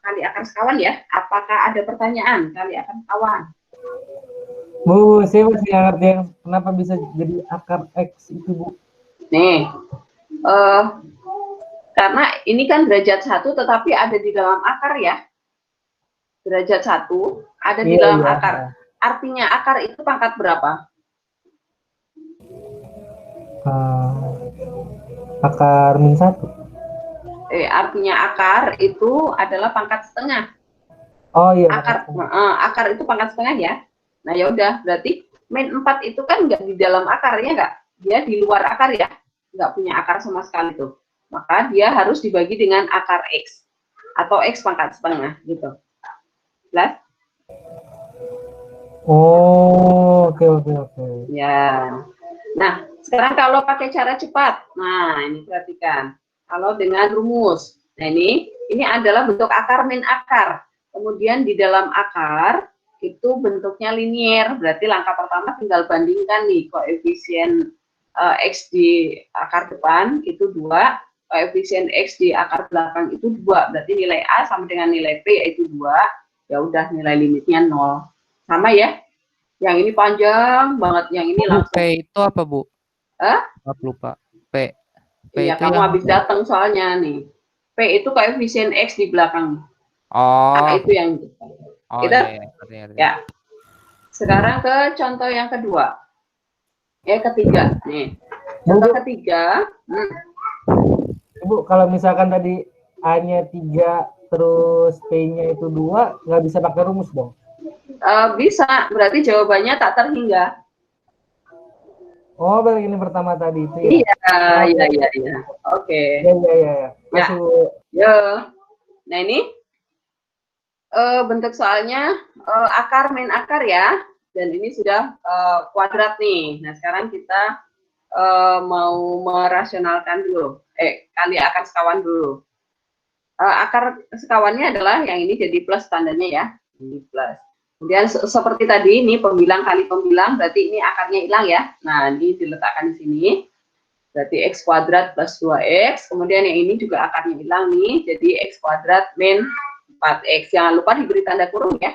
Speaker 1: kali akar sekawan ya. Apakah ada pertanyaan kali akar sekawan?
Speaker 8: Bu, saya masih nggak ngerti yang kenapa bisa jadi akar X itu, Bu.
Speaker 1: Nih, karena ini kan derajat 1 tetapi ada di dalam akar ya. Derajat 1 ada di dalam akar. Artinya akar itu pangkat berapa?
Speaker 8: Akar min 1.
Speaker 1: Artinya akar itu adalah pangkat setengah.
Speaker 8: Oh iya.
Speaker 1: Akar itu pangkat setengah ya. Nah ya udah, berarti min 4 itu kan nggak di dalam akarnya nggak? Dia di luar akar ya, nggak punya akar sama sekali tuh. Maka dia harus dibagi dengan akar X atau X pangkat setengah gitu. Jelas?
Speaker 8: Oh, oke.
Speaker 1: Ya. Nah, sekarang kalau pakai cara cepat. Nah, ini perhatikan. Kalau dengan rumus. Nah, ini adalah bentuk akar min akar. Kemudian di dalam akar itu bentuknya linier. Berarti langkah pertama tinggal bandingkan nih koefisien X di akar depan itu 2, koefisien X di akar belakang itu 2. Berarti nilai A sama dengan nilai P yaitu 2. Ya udah, nilai limitnya 0. Sama ya? Yang ini panjang banget, yang ini langsung.
Speaker 9: P itu apa, Bu? Lupa. P
Speaker 1: Iya, kamu habis datang soalnya nih. P itu koefisien X di belakang.
Speaker 9: Oh.
Speaker 1: A itu yang
Speaker 9: Iya.
Speaker 1: Ya. Sekarang ke contoh yang kedua. Ketiga. Nih. Contoh ketiga.
Speaker 8: Ibu, kalau misalkan tadi A-nya 3, terus P-nya itu 2, nggak bisa pakai rumus dong?
Speaker 1: Bisa, berarti jawabannya tak terhingga.
Speaker 8: Oh, berarti ini pertama tadi itu ya?
Speaker 1: Iya. Oke.
Speaker 8: Iya. Masuk.
Speaker 1: Ya. Nah, ini bentuk soalnya akar min akar ya. Dan ini sudah kuadrat nih. Nah, sekarang kita mau merasionalkan dulu. Kali akar sekawan dulu. Akar sekawannya adalah yang ini jadi plus tandanya ya. Ini plus. Kemudian seperti tadi, ini pembilang kali pembilang, berarti ini akarnya hilang ya. Nah, ini diletakkan di sini. Berarti X kuadrat plus 2X. Kemudian yang ini juga akarnya hilang nih, jadi X kuadrat min 4X. Jangan lupa diberi tanda kurung ya.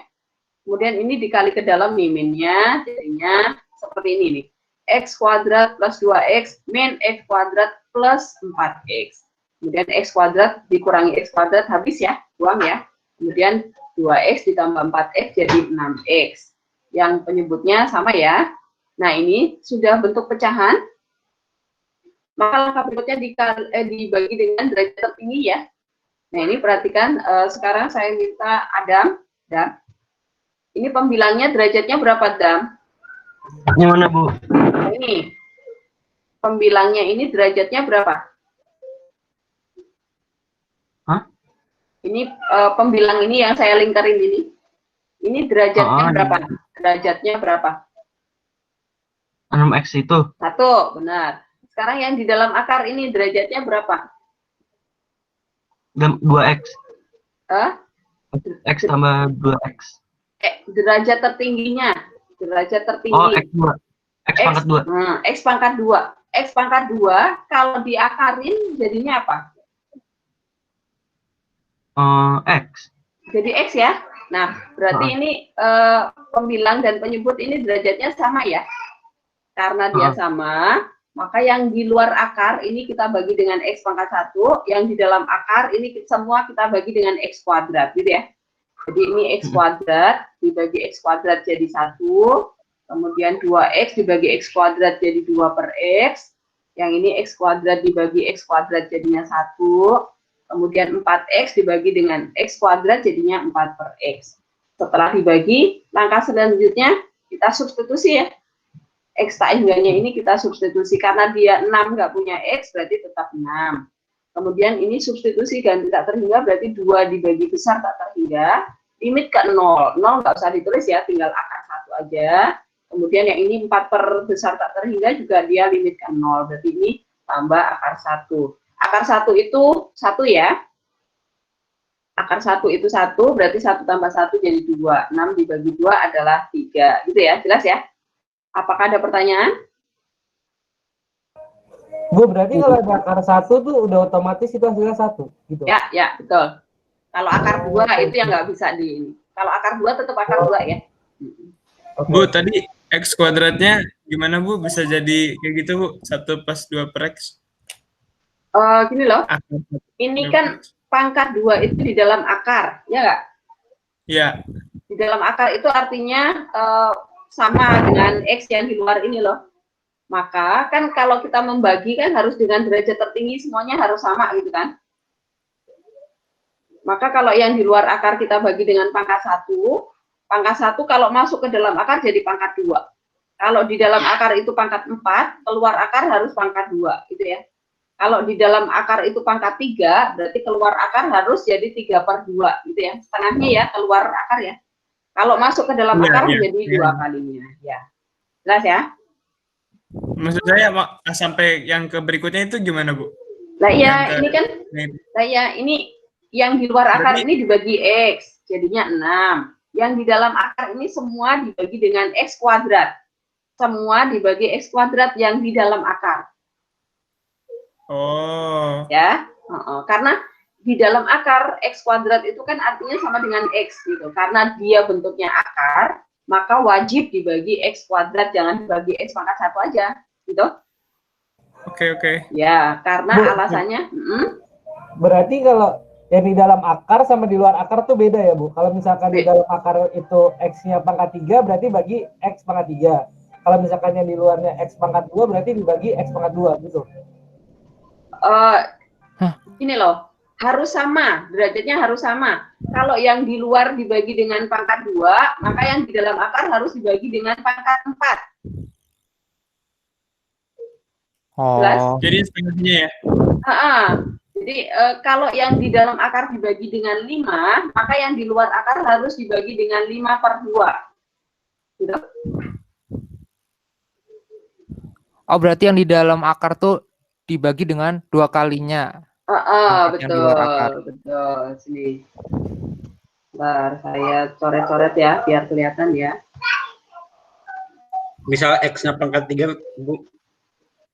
Speaker 1: Kemudian ini dikali ke dalam nih, minnya, jadinya seperti ini nih. X kuadrat plus 2X min X kuadrat plus 4X. Kemudian X kuadrat dikurangi X kuadrat, habis ya, buang ya. Kemudian 2X ditambah 4X jadi 6X. Yang penyebutnya sama ya. Nah, ini sudah bentuk pecahan. Maka langkah berikutnya dibagi dengan derajat tertinggi ya. Nah, ini perhatikan, sekarang saya minta Adam. Ini pembilangnya derajatnya berapa, Adam?
Speaker 4: Yang mana, Bu?
Speaker 1: Nah, ini. Pembilangnya ini derajatnya berapa? Ini pembilang ini yang saya lingkarin ini. Ini derajatnya berapa? Derajatnya berapa?
Speaker 4: 6X itu.
Speaker 1: 1, benar. Sekarang yang di dalam akar ini derajatnya berapa?
Speaker 4: 2X. X tambah 2X.
Speaker 1: Derajat tertingginya. Derajat tertinggi.
Speaker 4: Oh, X2. X pangkat 2.
Speaker 1: X pangkat 2. X pangkat 2, kalau diakarin jadinya apa?
Speaker 4: X.
Speaker 1: Jadi X ya. Nah, berarti ini pembilang dan penyebut ini derajatnya sama ya. Karena dia sama, maka yang di luar akar ini kita bagi dengan X pangkat 1, yang di dalam akar ini semua kita bagi dengan X kuadrat, gitu ya. Jadi ini X kuadrat dibagi X kuadrat jadi 1, kemudian 2X dibagi X kuadrat jadi 2 per X, yang ini X kuadrat dibagi X kuadrat jadinya 1, Kemudian 4X dibagi dengan X kuadrat jadinya 4 per X. Setelah dibagi, langkah selanjutnya kita substitusi ya. X tak hingganya ini kita substitusi. Karena dia 6 nggak punya X, berarti tetap 6. Kemudian ini substitusi ganti tak terhingga, berarti 2 dibagi besar tak terhingga. Limit ke 0. 0 nggak usah ditulis ya, tinggal akar 1 aja. Kemudian yang ini 4 per besar tak terhingga juga dia limit ke 0. Berarti ini tambah akar 1. Akar 1 itu 1 ya. Akar 1 itu 1, berarti 1 tambah 1 jadi 2. 6 dibagi 2 adalah 3. Gitu ya, jelas ya? Apakah ada pertanyaan?
Speaker 8: Bu, berarti kalau ada akar 1 tuh udah otomatis itu hasilnya 1 gitu.
Speaker 1: Ya, betul. Kalau akar 2 itu yang nggak bisa di ini. Kalau akar 2 tetap akar 2 ya.
Speaker 3: Bu, tadi X kuadratnya gimana Bu? Bisa jadi kayak gitu Bu? 1 plus 2 per X?
Speaker 1: Gini loh, ini kan pangkat 2 itu di dalam akar, ya nggak?
Speaker 3: Iya.
Speaker 1: Di dalam akar itu artinya sama dengan X yang di luar ini loh. Maka kan kalau kita membagi kan harus dengan derajat tertinggi semuanya harus sama gitu kan. Maka kalau yang di luar akar kita bagi dengan pangkat 1 kalau masuk ke dalam akar jadi pangkat 2. Kalau di dalam akar itu pangkat 4, keluar akar harus pangkat 2 gitu ya. Kalau di dalam akar itu pangkat 3, berarti keluar akar harus jadi 3 per 2 gitu ya. Setengahnya ya keluar akar ya. Kalau masuk ke dalam akar jadi 2 kalinya ya. Jelas ya?
Speaker 3: Maksud saya sampai yang ke berikutnya itu gimana Bu?
Speaker 1: Lah iya, ini kan ini yang di luar akar ini dibagi X, jadinya 6. Yang di dalam akar ini semua dibagi dengan X kuadrat. Semua dibagi X kuadrat yang di dalam akar.
Speaker 3: Oh.
Speaker 1: Ya, karena di dalam akar X kuadrat itu kan artinya sama dengan X gitu. Karena dia bentuknya akar, maka wajib dibagi X kuadrat, jangan dibagi X pangkat 1 aja, gitu.
Speaker 3: Oke.
Speaker 1: Ya, karena alasannya.
Speaker 8: Berarti kalau yang di dalam akar sama di luar akar tuh beda ya Bu? Kalau misalkan di dalam akar itu X-nya pangkat 3, berarti bagi X pangkat 3. Kalau misalkan yang di luarnya X pangkat 2, berarti dibagi X pangkat 2, gitu.
Speaker 1: Ini loh, harus sama, derajatnya harus sama. Kalau yang di luar dibagi dengan pangkat 2, maka yang di dalam akar harus dibagi dengan pangkat 4. Jelas?
Speaker 3: Jadi setengahnya ya?
Speaker 1: Jadi kalau yang di dalam akar dibagi dengan 5, maka yang di luar akar harus dibagi dengan 5 per 2. Gitu?
Speaker 9: Oh, berarti yang di dalam akar tuh dibagi dengan 2 kalinya.
Speaker 1: Betul. Sini. Bentar, saya coret-coret ya, biar kelihatan ya.
Speaker 5: Misal X-nya pangkat 3, Bu.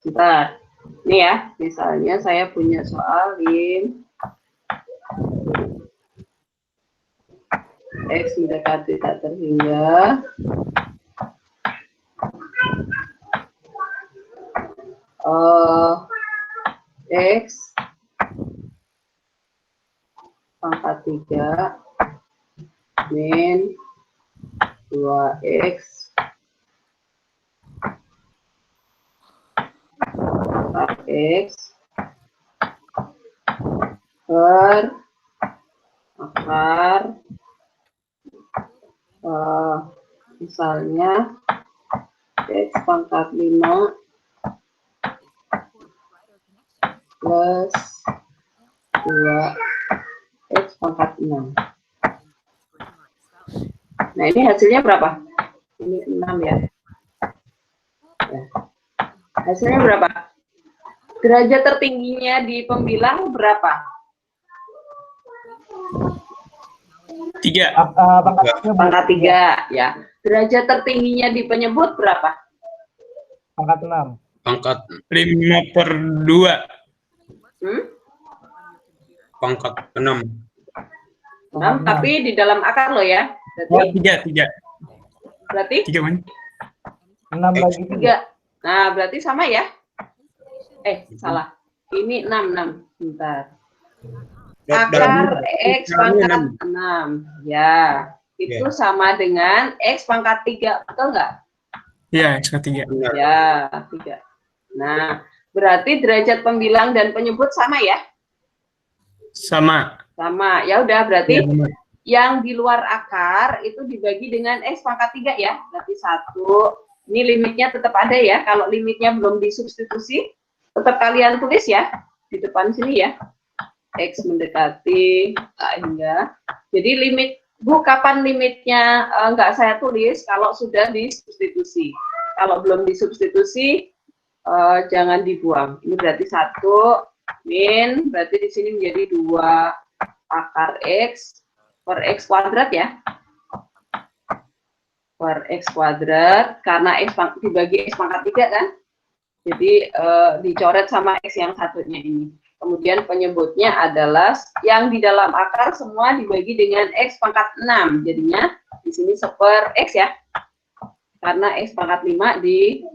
Speaker 1: Bentar. Ini ya, misalnya saya punya soal X mendekati tak terhingga. X pangkat 3 min 2X pangkat X per akar misalnya X pangkat 5 plus 2X pangkat 6. Nah, ini hasilnya berapa? Ini 6 ya. Hasilnya berapa? Derajat tertingginya di pembilang berapa?
Speaker 3: 3.
Speaker 1: Pangkat 3 ya. Derajat tertingginya di penyebut berapa?
Speaker 8: Pangkat 6.
Speaker 5: Pangkat
Speaker 3: 5 per 2.
Speaker 5: Pangkat 6.
Speaker 1: 6, tapi di dalam akar lo ya. Berarti
Speaker 3: 3.
Speaker 1: Berarti
Speaker 3: 3 mana?
Speaker 8: 6 bagi
Speaker 1: 3. Nah, berarti sama ya? Salah. Ini 6. Bentar. Akar X pangkat 6. Ya. Itu sama dengan X pangkat 3. Betul nggak?
Speaker 3: Iya, X pangkat 3.
Speaker 1: Ya, 3. Nah, berarti derajat pembilang dan penyebut sama ya?
Speaker 3: Sama.
Speaker 1: Sama. Ya udah berarti
Speaker 3: Ya, sama.
Speaker 1: yang di luar akar itu dibagi dengan X pangkat 3 ya. Berarti 1. Ini limitnya tetap ada ya. Kalau limitnya belum disubstitusi, tetap kalian tulis ya. Di depan sini ya. X mendekati tak hingga. Jadi limit, Bu, kapan limitnya nggak saya tulis kalau sudah disubstitusi. Kalau belum disubstitusi, jangan dibuang. Ini berarti 1 min, berarti di sini menjadi 2 akar X per X kuadrat ya. Per X kuadrat, karena X dibagi X pangkat 3 kan. Jadi dicoret sama X yang satunya ini. Kemudian penyebutnya adalah yang di dalam akar semua dibagi dengan X pangkat 6. Jadinya di sini 1/X ya. Karena X pangkat 5 dibagi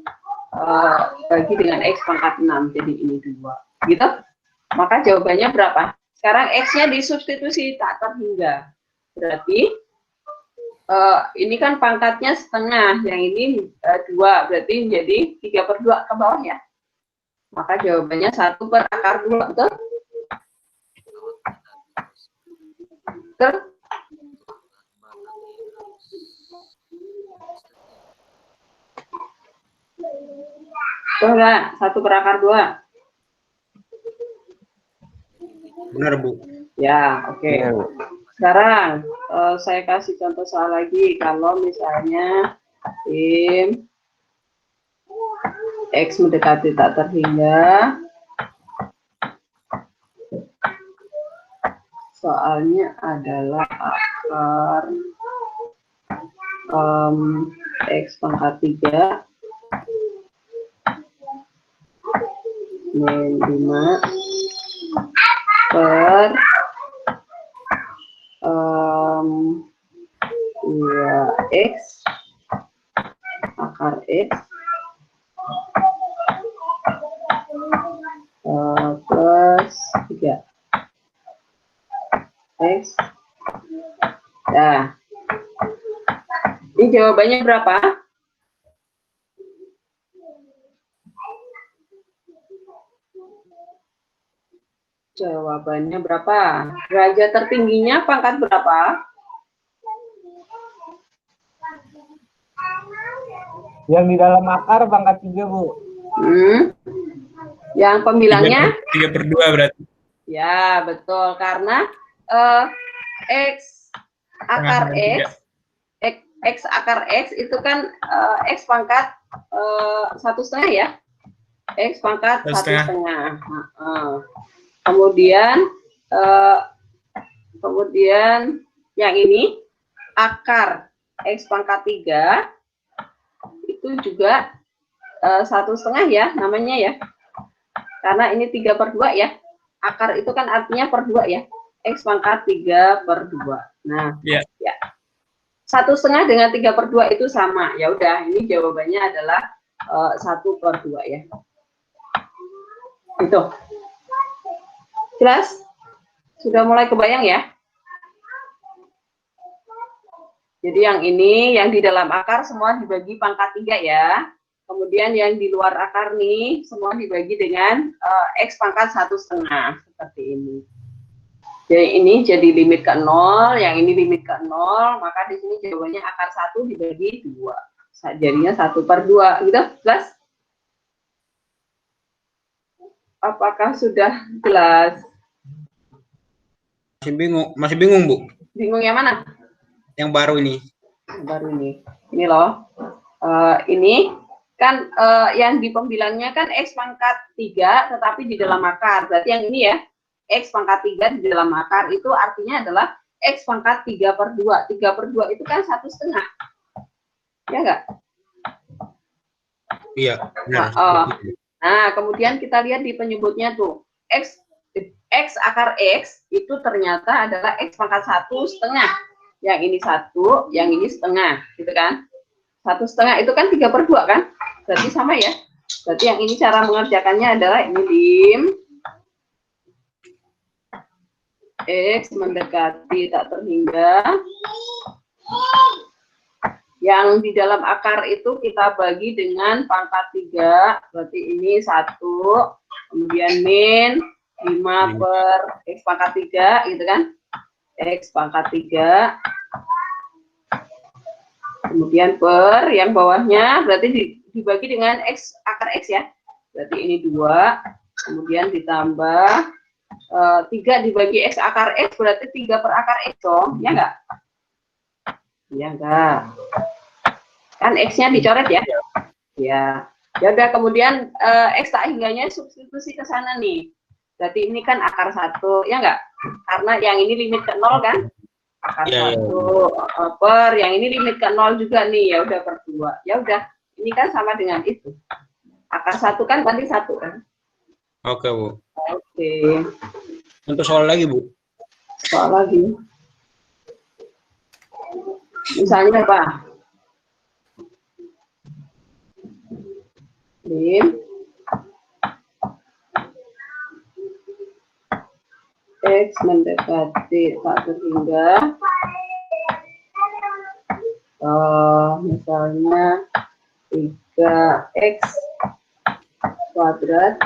Speaker 1: dengan X pangkat 6. Jadi ini 2. Gitu? Maka jawabannya berapa? Sekarang X-nya disubstitusi tak terhingga. Berarti ini kan pangkatnya setengah. Yang ini 2. Berarti menjadi 3/2 ke bawah ya. Maka jawabannya 1/akar 2, betul? Betul? Betul nggak? 1/akar 2.
Speaker 5: Benar, Bu.
Speaker 1: Ya, oke. Sekarang saya kasih contoh soal lagi. Kalau misalnya tim X mendekati tak terhingga, soalnya adalah akar X pangkat 3 min 5 per 2X akar X plus 3 X. Nah, ini jawabannya berapa? Jawabannya berapa? Derajat tertingginya pangkat berapa?
Speaker 8: Yang di dalam akar pangkat 3, Bu.
Speaker 1: Yang pembilangnya?
Speaker 3: 3/2 berarti.
Speaker 1: Ya, betul. Karena X akar X akar X itu kan X pangkat 1/2 ya. X pangkat 1/2. Kemudian yang ini akar X pangkat 3 itu juga 1/2 ya namanya ya. Karena ini 3/2 ya. Akar itu kan artinya per 2 ya. X pangkat 3/2. Nah,
Speaker 3: ya.
Speaker 1: 1/2 dengan 3/2 itu sama. Ya udah, ini jawabannya adalah 1/2 ya. Itu. Jelas? Sudah mulai kebayang ya? Jadi yang ini, yang di dalam akar semua dibagi pangkat 3 ya. Kemudian yang di luar akar nih, semua dibagi dengan X pangkat 1/2. Seperti ini. Jadi ini jadi limit ke 0, yang ini limit ke 0, maka di sini jawabannya akar 1 dibagi 2. Jadinya 1/2, gitu? Jelas? Apakah sudah jelas?
Speaker 5: Masih bingung, Bu.
Speaker 1: Bingung yang mana?
Speaker 5: Yang baru ini.
Speaker 1: Baru ini. Ini loh. Ini kan yang di pembilangnya kan X pangkat 3 tetapi di dalam akar. Berarti yang ini ya, X pangkat 3 di dalam akar itu artinya adalah X pangkat 3/2. 3/2 itu kan 1/2. Ya enggak?
Speaker 5: Iya, benar.
Speaker 1: Nah, kemudian kita lihat di penyebutnya tuh. X akar X itu ternyata adalah X pangkat 1/2. Yang ini 1, yang ini setengah, gitu kan? 1/2 itu kan 3/2 kan? Berarti sama ya. Berarti yang ini cara mengerjakannya adalah ini lim X mendekati tak terhingga. Yang di dalam akar itu kita bagi dengan pangkat 3. Berarti ini 1, kemudian min 5 per X pangkat 3, gitu kan? X pangkat 3. Kemudian per yang bawahnya berarti dibagi dengan X akar X ya. Berarti ini 2. Kemudian ditambah 3 dibagi X akar X berarti 3 per akar X dong. Ya enggak? Ya enggak. Kan X-nya dicoret ya? Ya. Ya udah, kemudian X tak hingganya substitusi ke sana nih. Berarti ini kan akar 1, ya enggak? Karena yang ini limit ke 0 kan? Akar 1 per yang ini limit ke 0 juga nih, ya udah per 2. Ya udah, ini kan sama dengan itu. Akar 1 kan tadi 1 kan?
Speaker 5: Oke, Bu.
Speaker 1: Oke.
Speaker 5: Untuk soal lagi, Bu.
Speaker 1: Soal lagi. Misalnya apa? Lim. X mendekati 1 hingga misalnya 3x kuadrat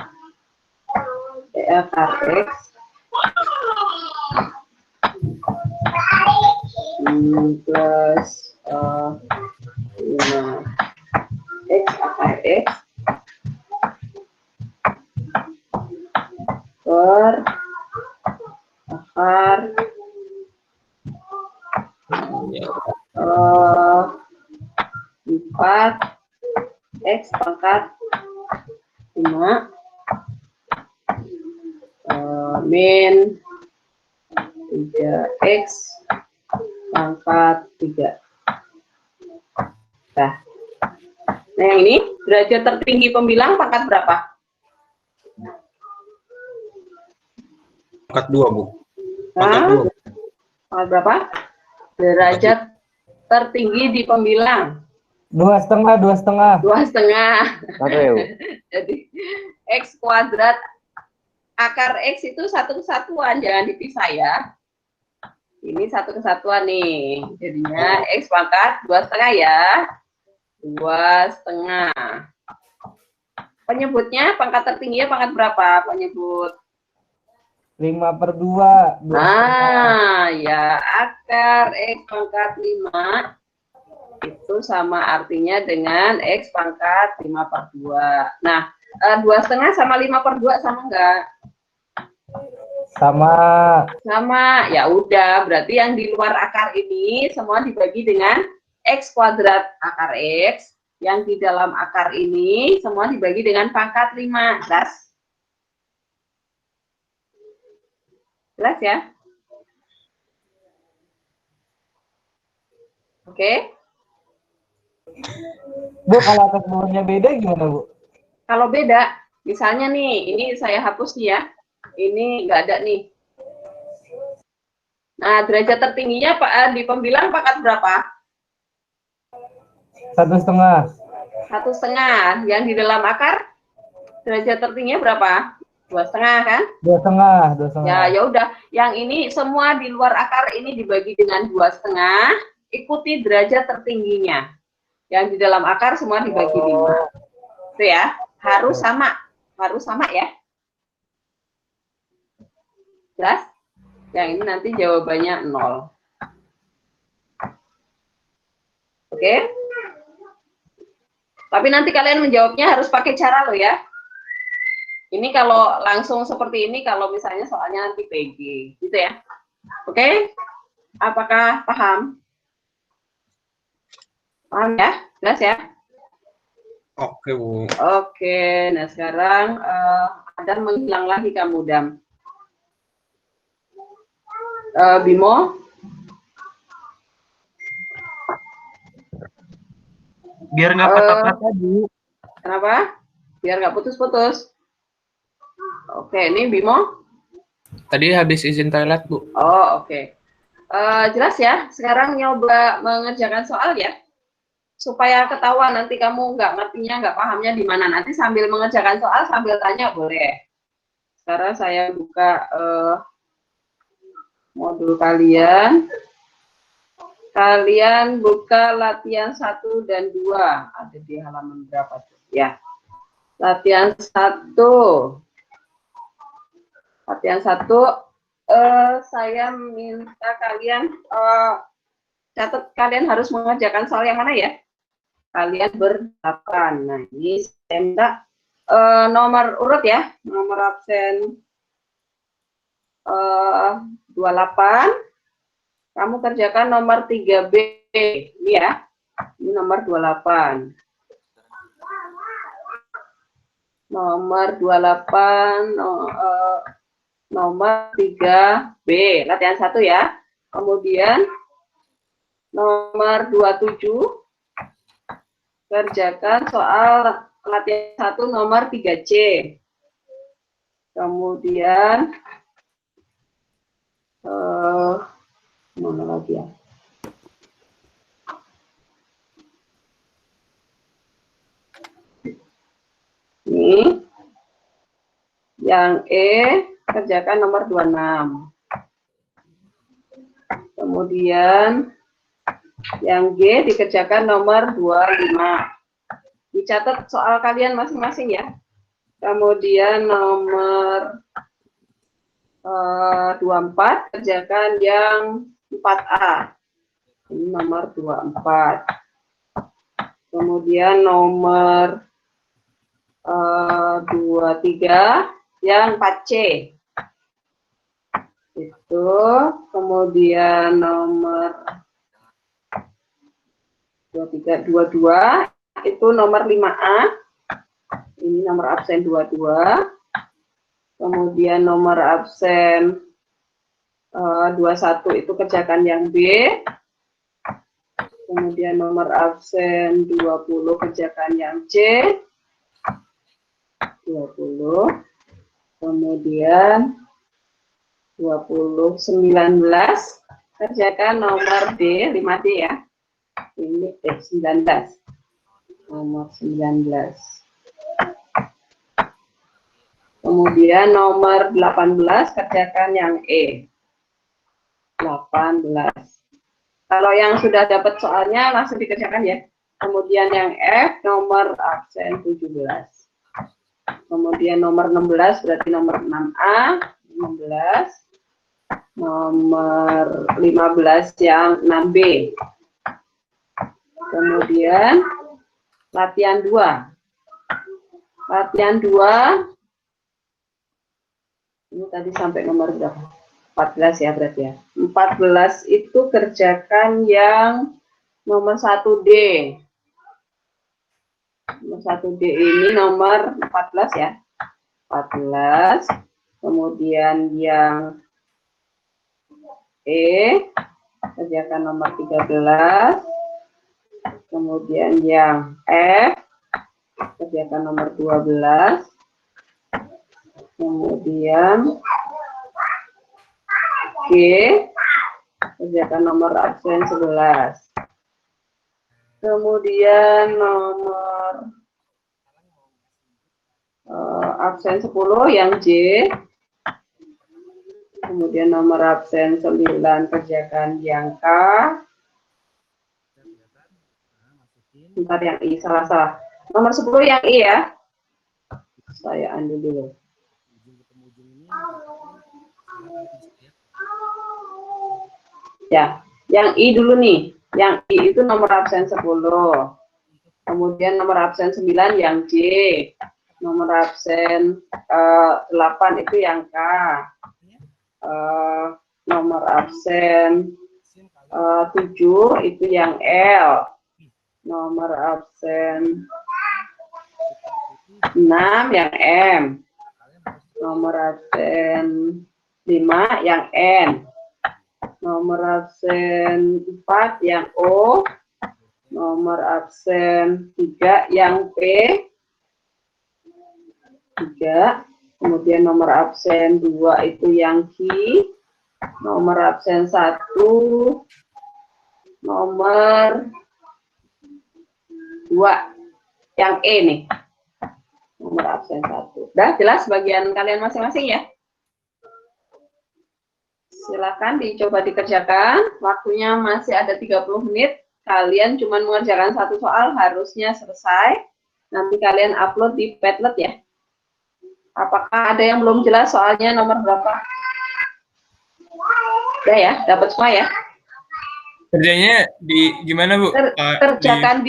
Speaker 1: akar X plus 5x akar X per akar 4x pangkat 5 min 3x pangkat 3. Nah, yang ini derajat tertinggi pembilang pangkat berapa?
Speaker 5: Pangkat 2, Bu. Pangkat 2.
Speaker 1: Pangkat berapa? Derajat tertinggi di pembilang.
Speaker 8: 2,5, 2,5.
Speaker 1: 2,5. Jadi X kuadrat akar X itu satu kesatuan, jangan dipisah ya. Ini satu kesatuan nih. Jadinya X pangkat 2,5 ya. 2,5. Penyebutnya pangkat tertingginya pangkat berapa? Penyebut
Speaker 8: 5 per 2.
Speaker 1: Ya, akar X pangkat 5 itu sama artinya dengan X pangkat 5 per 2. Nah, 2,5 sama 5 per 2 sama enggak? Sama. Ya udah, berarti yang di luar akar ini semua dibagi dengan X kuadrat akar X. Yang di dalam akar ini semua dibagi dengan pangkat 5. Jelas? Jelas ya? Oke.
Speaker 8: Bu, kalau atas bawahnya beda gimana, Bu?
Speaker 1: Kalau beda, misalnya nih, ini saya hapus nih ya. Ini nggak ada nih. Nah, derajat tertingginya Pak di pembilang pangkat berapa?
Speaker 8: 1,5.
Speaker 1: 1,5. Yang di dalam akar derajat tertingginya berapa? 2,5 kan?
Speaker 8: 2,5.
Speaker 1: Ya udah. Yang ini semua di luar akar ini dibagi dengan 2,5. Ikuti derajat tertingginya. Yang di dalam akar semua dibagi 5. Itu ya. Harus sama ya. Jelas? Yang ini nanti jawabannya 0. Oke? Tapi nanti kalian menjawabnya harus pakai cara lo ya. Ini kalau langsung seperti ini, kalau misalnya soalnya nanti PG, gitu ya. Oke? Apakah paham? Paham ya? Jelas ya?
Speaker 5: Oke, Bu.
Speaker 1: Oke, nah sekarang Adam menghilang lagi kamu, Dam. Bimo?
Speaker 4: Biar nggak patah-patah, Bu.
Speaker 1: Kenapa? Biar nggak putus-putus. Oke, ini Bimo?
Speaker 3: Tadi habis izin toilet, Bu.
Speaker 1: Oh, oke. Jelas ya? Sekarang nyoba mengerjakan soal ya. Supaya ketahuan nanti kamu nggak ngertinya, nggak pahamnya di mana. Nanti sambil mengerjakan soal, sambil tanya boleh. Sekarang saya buka modul kalian. Kalian buka latihan 1 dan 2. Ada di halaman berapa tuh? Ya. Latihan 1. Latihan 1, saya minta kalian catat, kalian harus mengerjakan soal yang mana ya? Kalian berdelapan. Nah, ini saya minta nomor urut ya, nomor absen 28. Kamu kerjakan nomor 3B. Ini ya. Ini nomor 28. Nomor 28, nomor 3B, latihan 1 ya. Kemudian nomor 27, kerjakan soal latihan 1 nomor 3C. Kemudian mana lagi ya? Ini yang E kerjakan nomor 26. Kemudian yang G dikerjakan nomor 25. Dicatat soal kalian masing-masing ya. Kemudian nomor 24 kerjakan yang 4A. Ini nomor 24. Kemudian nomor 23 yang 4C. Itu. Kemudian nomor 23, 22 itu nomor 5A. Ini nomor absen 22. Kemudian nomor absen 21 itu kerjakan yang B. Kemudian nomor absen 20 kerjakan yang C. 20. Kemudian 20, 19 kerjakan nomor D, 5D ya. Ini 19. Nomor 19. Kemudian nomor 18 kerjakan yang E. 18. Kalau yang sudah dapat soalnya langsung dikerjakan ya. Kemudian yang F nomor absen 17. Kemudian nomor 16 berarti nomor 6A, 16. Nomor 15 yang 6B. Kemudian latihan 2. Latihan 2 ini tadi sampai nomor berapa? 14 ya berarti ya. 14 itu kerjakan yang nomor 1D. Nomor 1D ini nomor 14 ya. 14. Kemudian yang E kerjakan nomor 13. Kemudian yang F kerjakan nomor 12. Kemudian G kerjakan nomor absen 11. Kemudian nomor absen 10 yang J. Kemudian nomor absen 9 kerjakan yang K. Bentar yang I, salah. Nomor 10 yang I ya. Saya undo dulu. Ya, yang I dulu nih. Yang I itu nomor absen 10. Kemudian nomor absen 9 yang J. Nomor absen 8 itu yang K. Nomor absen 7 itu yang L. Nomor absen 6 yang M. Nomor absen 5 yang N. Nomor absen 4 yang O. Nomor absen 3 yang P. 3. Kemudian nomor absen 2 itu yang Q. Nomor absen 1. Nomor 2 yang E nih. Nomor absen 1. Udah jelas bagian kalian masing-masing ya? Silakan dicoba dikerjakan. Waktunya masih ada 30 menit. Kalian cuma mengerjakan satu soal, harusnya selesai. Nanti kalian upload di Padlet ya. Apakah ada yang belum jelas soalnya nomor berapa? Udah ya, dapat semua ya?
Speaker 3: Kerjanya di gimana Bu?
Speaker 1: Kerjakan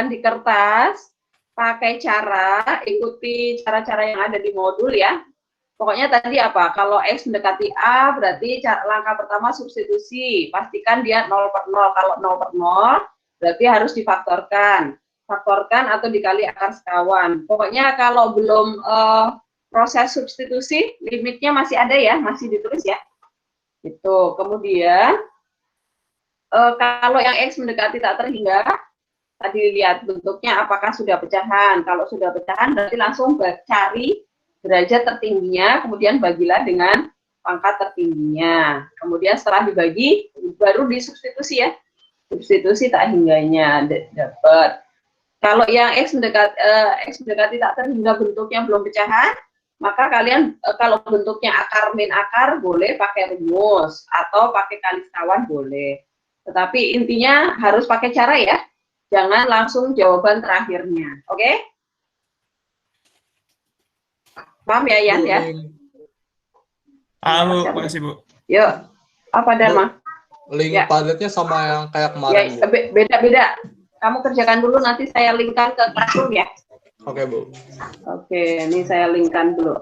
Speaker 1: di kertas, pakai cara, ikuti cara-cara yang ada di modul ya. Pokoknya tadi apa? Kalau X mendekati A, berarti langkah pertama substitusi. Pastikan dia 0 per 0. Kalau 0 per 0, berarti harus difaktorkan. Faktorkan atau dikali akar sekawan. Pokoknya kalau belum proses substitusi, limitnya masih ada ya, masih ditulis ya. Itu. Kemudian, kalau yang X mendekati tak terhingga, tadi lihat bentuknya apakah sudah pecahan. Kalau sudah pecahan, berarti langsung cari derajat tertingginya, kemudian bagilah dengan pangkat tertingginya. Kemudian setelah dibagi, baru disubstitusi ya. Substitusi tak hingganya, dapat. Kalau yang X mendekati tak terhingga bentuknya belum pecahan, maka kalian kalau bentuknya akar min akar, boleh pakai rumus, atau pakai kali sekawan boleh. Tetapi intinya harus pakai cara ya, jangan langsung jawaban terakhirnya, oke? Paham ya, Yan ya?
Speaker 3: Bu, makasih Bu.
Speaker 1: Yuk, apa Dharma?
Speaker 11: Link
Speaker 1: Ya.
Speaker 11: Padletnya sama yang kayak kemarin,
Speaker 1: Ya,
Speaker 11: Bu.
Speaker 1: beda-beda. Kamu kerjakan dulu, nanti saya linkkan ke Classroom ya.
Speaker 11: Oke, Bu.
Speaker 1: Oke, ini saya linkkan dulu.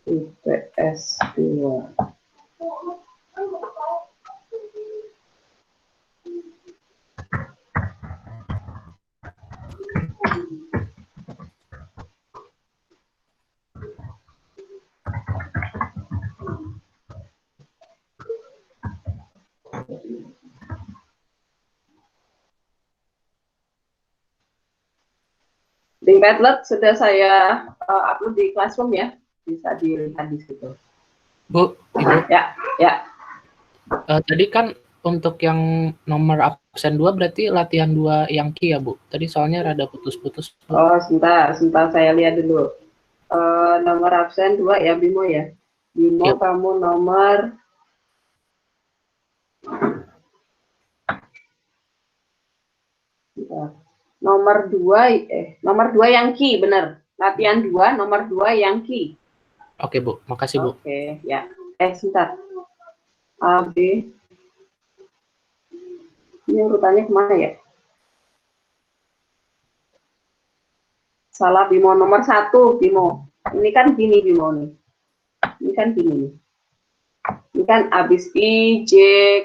Speaker 1: IPS 2. Link Padlet sudah saya upload di Classroom ya, bisa dilihat di situ.
Speaker 12: Bu, Ibu.
Speaker 1: Ya.
Speaker 12: Tadi kan untuk yang nomor absen 2 berarti latihan 2 yang Ki ya, Bu? Tadi soalnya rada putus-putus.
Speaker 1: Oh, sebentar saya lihat dulu. Nomor absen 2 ya, Bimo ya. Bimo, kamu nomor nomor 2 yang Ki, benar. Latihan 2, nomor 2 yang Ki.
Speaker 12: Oke, Bu. Makasih, Bu.
Speaker 1: Oke, ya. Sebentar. A, B. Ini urutannya kemana ya? Salah, Bimo. Nomor 1, Bimo. Ini kan gini, Bimo nih. Ini kan gini nih. Ini kan habis I, J,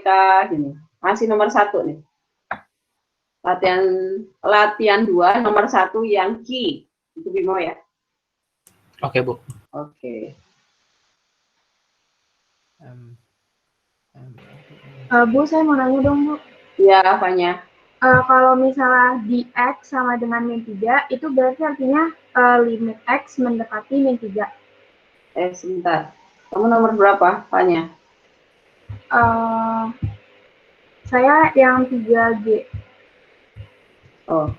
Speaker 1: K, gini. Masih nomor 1 nih. Latihan 2, nomor 1 yang Ki. Itu Bimo ya.
Speaker 12: Oke, Bu.
Speaker 1: Oke.
Speaker 6: Bu, saya mau nanya dong, Bu.
Speaker 1: Ya, apanya?
Speaker 6: Kalau misalnya di X sama dengan min 3, itu berarti artinya limit X mendekati min 3.
Speaker 1: Sebentar. Kamu nomor berapa, Fanya?
Speaker 6: Saya yang 3G.
Speaker 1: Oh,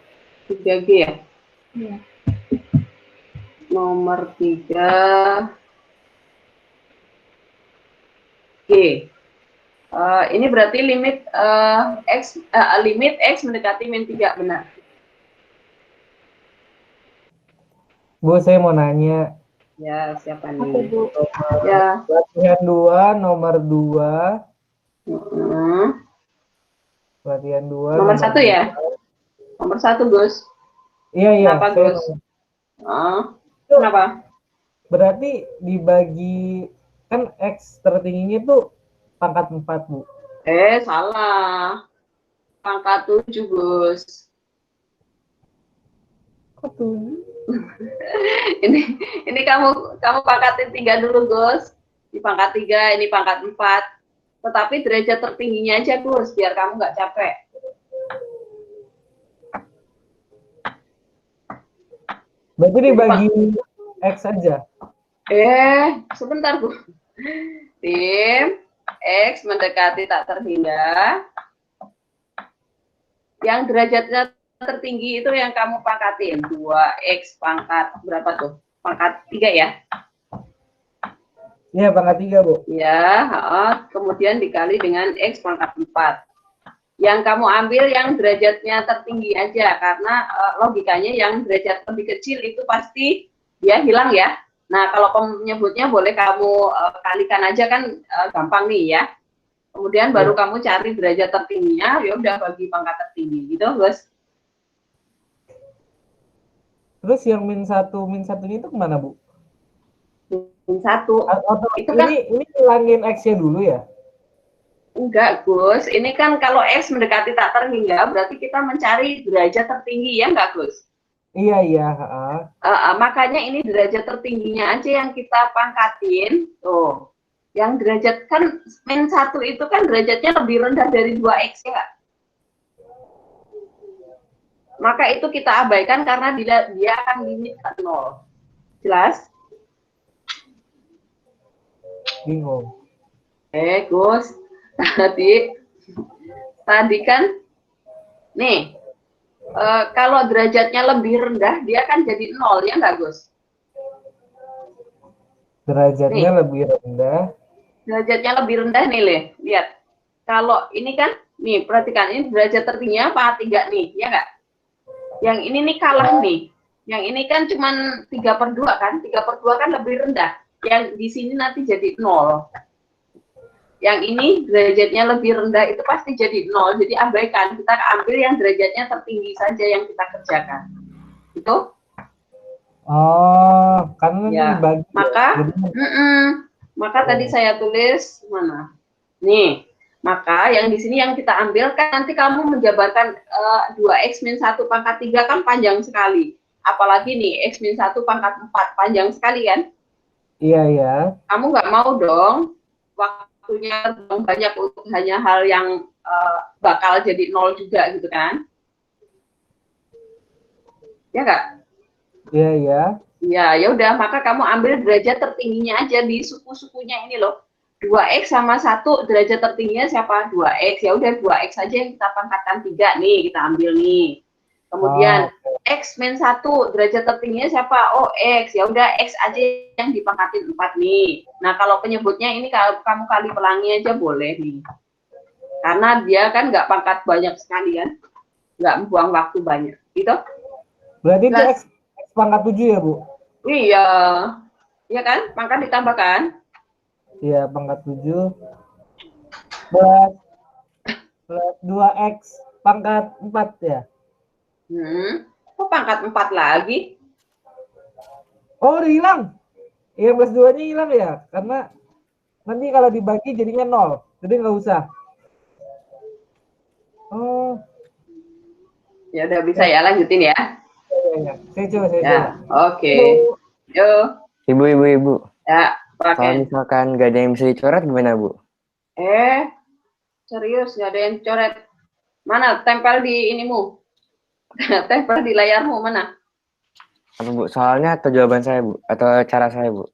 Speaker 1: 3G ya?
Speaker 6: Iya.
Speaker 1: Nomor 3G. Ini berarti limit X mendekati min 3, benar.
Speaker 8: Bu, saya mau nanya.
Speaker 1: Ya, siapa nih?
Speaker 6: Oke, Bu.
Speaker 1: Ya.
Speaker 8: Latihan 2, nomor 2. Latihan 2.
Speaker 1: Nomor 1 ya? Nomor 1, Gus.
Speaker 8: Iya.
Speaker 1: Kenapa, Gus? Kenapa?
Speaker 8: Berarti dibagi, kan X tertingginya tuh pangkat 4, Bu.
Speaker 1: Salah. Pangkat 7, Gus.
Speaker 6: Kok 7?
Speaker 1: ini kamu pangkatin 3 dulu, Gus. Di pangkat 3, ini pangkat 4. Tetapi derajat tertingginya aja, Gus, biar kamu nggak capek.
Speaker 8: Berarti dibagi X aja.
Speaker 1: Sebentar, Bu. Tim X mendekati tak terhingga. Yang derajatnya tertinggi itu yang kamu pangkatin. 2X pangkat berapa tuh? Pangkat 3 ya?
Speaker 8: Iya, pangkat 3, Bu.
Speaker 1: Ya, kemudian dikali dengan X pangkat 4. Yang kamu ambil yang derajatnya tertinggi aja, karena logikanya yang derajat lebih kecil itu pasti dia hilang ya. Nah, kalau penyebutnya boleh kamu kalikan aja kan gampang nih ya. Kemudian baru kamu cari derajat tertingginya, ya udah bagi pangkat tertinggi gitu, Gus.
Speaker 8: Terus yang min satunya itu kemana, Bu?
Speaker 1: Min 1.
Speaker 8: Itu kan ini hilangin X-nya dulu ya?
Speaker 1: Enggak, Gus. Ini kan kalau X mendekati tak terhingga, berarti kita mencari derajat tertinggi, ya enggak, Gus?
Speaker 8: Iya, iya.
Speaker 1: Makanya ini derajat tertingginya aja yang kita pangkatin. Tuh. Yang derajat kan min 1 itu kan derajatnya lebih rendah dari 2X ya. Maka itu kita abaikan karena dia akan limit ke 0. Jelas?
Speaker 8: Bingung.
Speaker 1: Gus. Tadi kan nih kalau derajatnya lebih rendah dia kan jadi 0 ya enggak, Gus?
Speaker 8: Derajatnya
Speaker 1: Nih.
Speaker 8: lebih rendah.
Speaker 1: Derajatnya lebih rendah nih, lihat. Kalau ini kan, nih perhatikan ini derajat tertingginya apa 3 nih, ya enggak? Yang ini nih kalah nih. Yang ini kan cuman 3/2 kan? 3/2 kan lebih rendah. Yang di sini nanti jadi 0. Yang ini derajatnya lebih rendah itu pasti jadi 0. Jadi abaikan. Kita ambil yang derajatnya tertinggi saja yang kita kerjakan. Itu?
Speaker 8: Oh, karena
Speaker 1: Ya.
Speaker 8: dibagi.
Speaker 1: Maka tadi saya tulis mana? Nih. Maka yang di sini yang kita ambil kan nanti kamu menjabarkan 2X min 1 pangkat 3 kan panjang sekali. Apalagi nih X min 1 pangkat 4 panjang sekali kan?
Speaker 8: Iya, iya.
Speaker 1: Kamu nggak mau dong waktunya banyak untuk hanya hal yang bakal jadi 0 juga gitu kan? Ya nggak?
Speaker 8: Iya, iya.
Speaker 1: Ya udah, maka kamu ambil derajat tertingginya aja di suku-sukunya ini loh. 2X sama 1 derajat tertingginya siapa? 2X. Ya udah 2X aja yang kita pangkatkan 3 nih, kita ambil nih. Kemudian X min 1 derajat tertingginya siapa? Oh, X. Ya udah X aja yang dipangkatin 4 nih. Nah, kalau penyebutnya ini kalau kamu kali pelangi aja boleh nih. Karena dia kan nggak pangkat banyak sekali kan. Nggak membuang waktu banyak. Gitu?
Speaker 8: Berarti itu X pangkat 7 ya, Bu?
Speaker 1: Iya. Iya kan? Pangkat ditambahkan.
Speaker 8: Iya, pangkat 7 plus 2X pangkat 4 ya?
Speaker 1: Kok pangkat 4 lagi?
Speaker 8: Oh, udah hilang. Yang plus 2-nya hilang ya? Karena nanti kalau dibagi jadinya 0. Jadi nggak usah. Oh.
Speaker 1: Ya udah bisa ya, lanjutin ya.
Speaker 8: Iya. Saya coba.
Speaker 1: Oke. Yo.
Speaker 7: Ibu.
Speaker 1: Ya.
Speaker 7: Kalau misalkan gak ada yang bisa dicoret gimana, Bu?
Speaker 1: Serius gak ada yang dicoret? Mana tempel di inimu? Tempel di layarmu mana?
Speaker 7: Apa, Bu? Soalnya atau jawaban saya, Bu? Atau cara saya, Bu?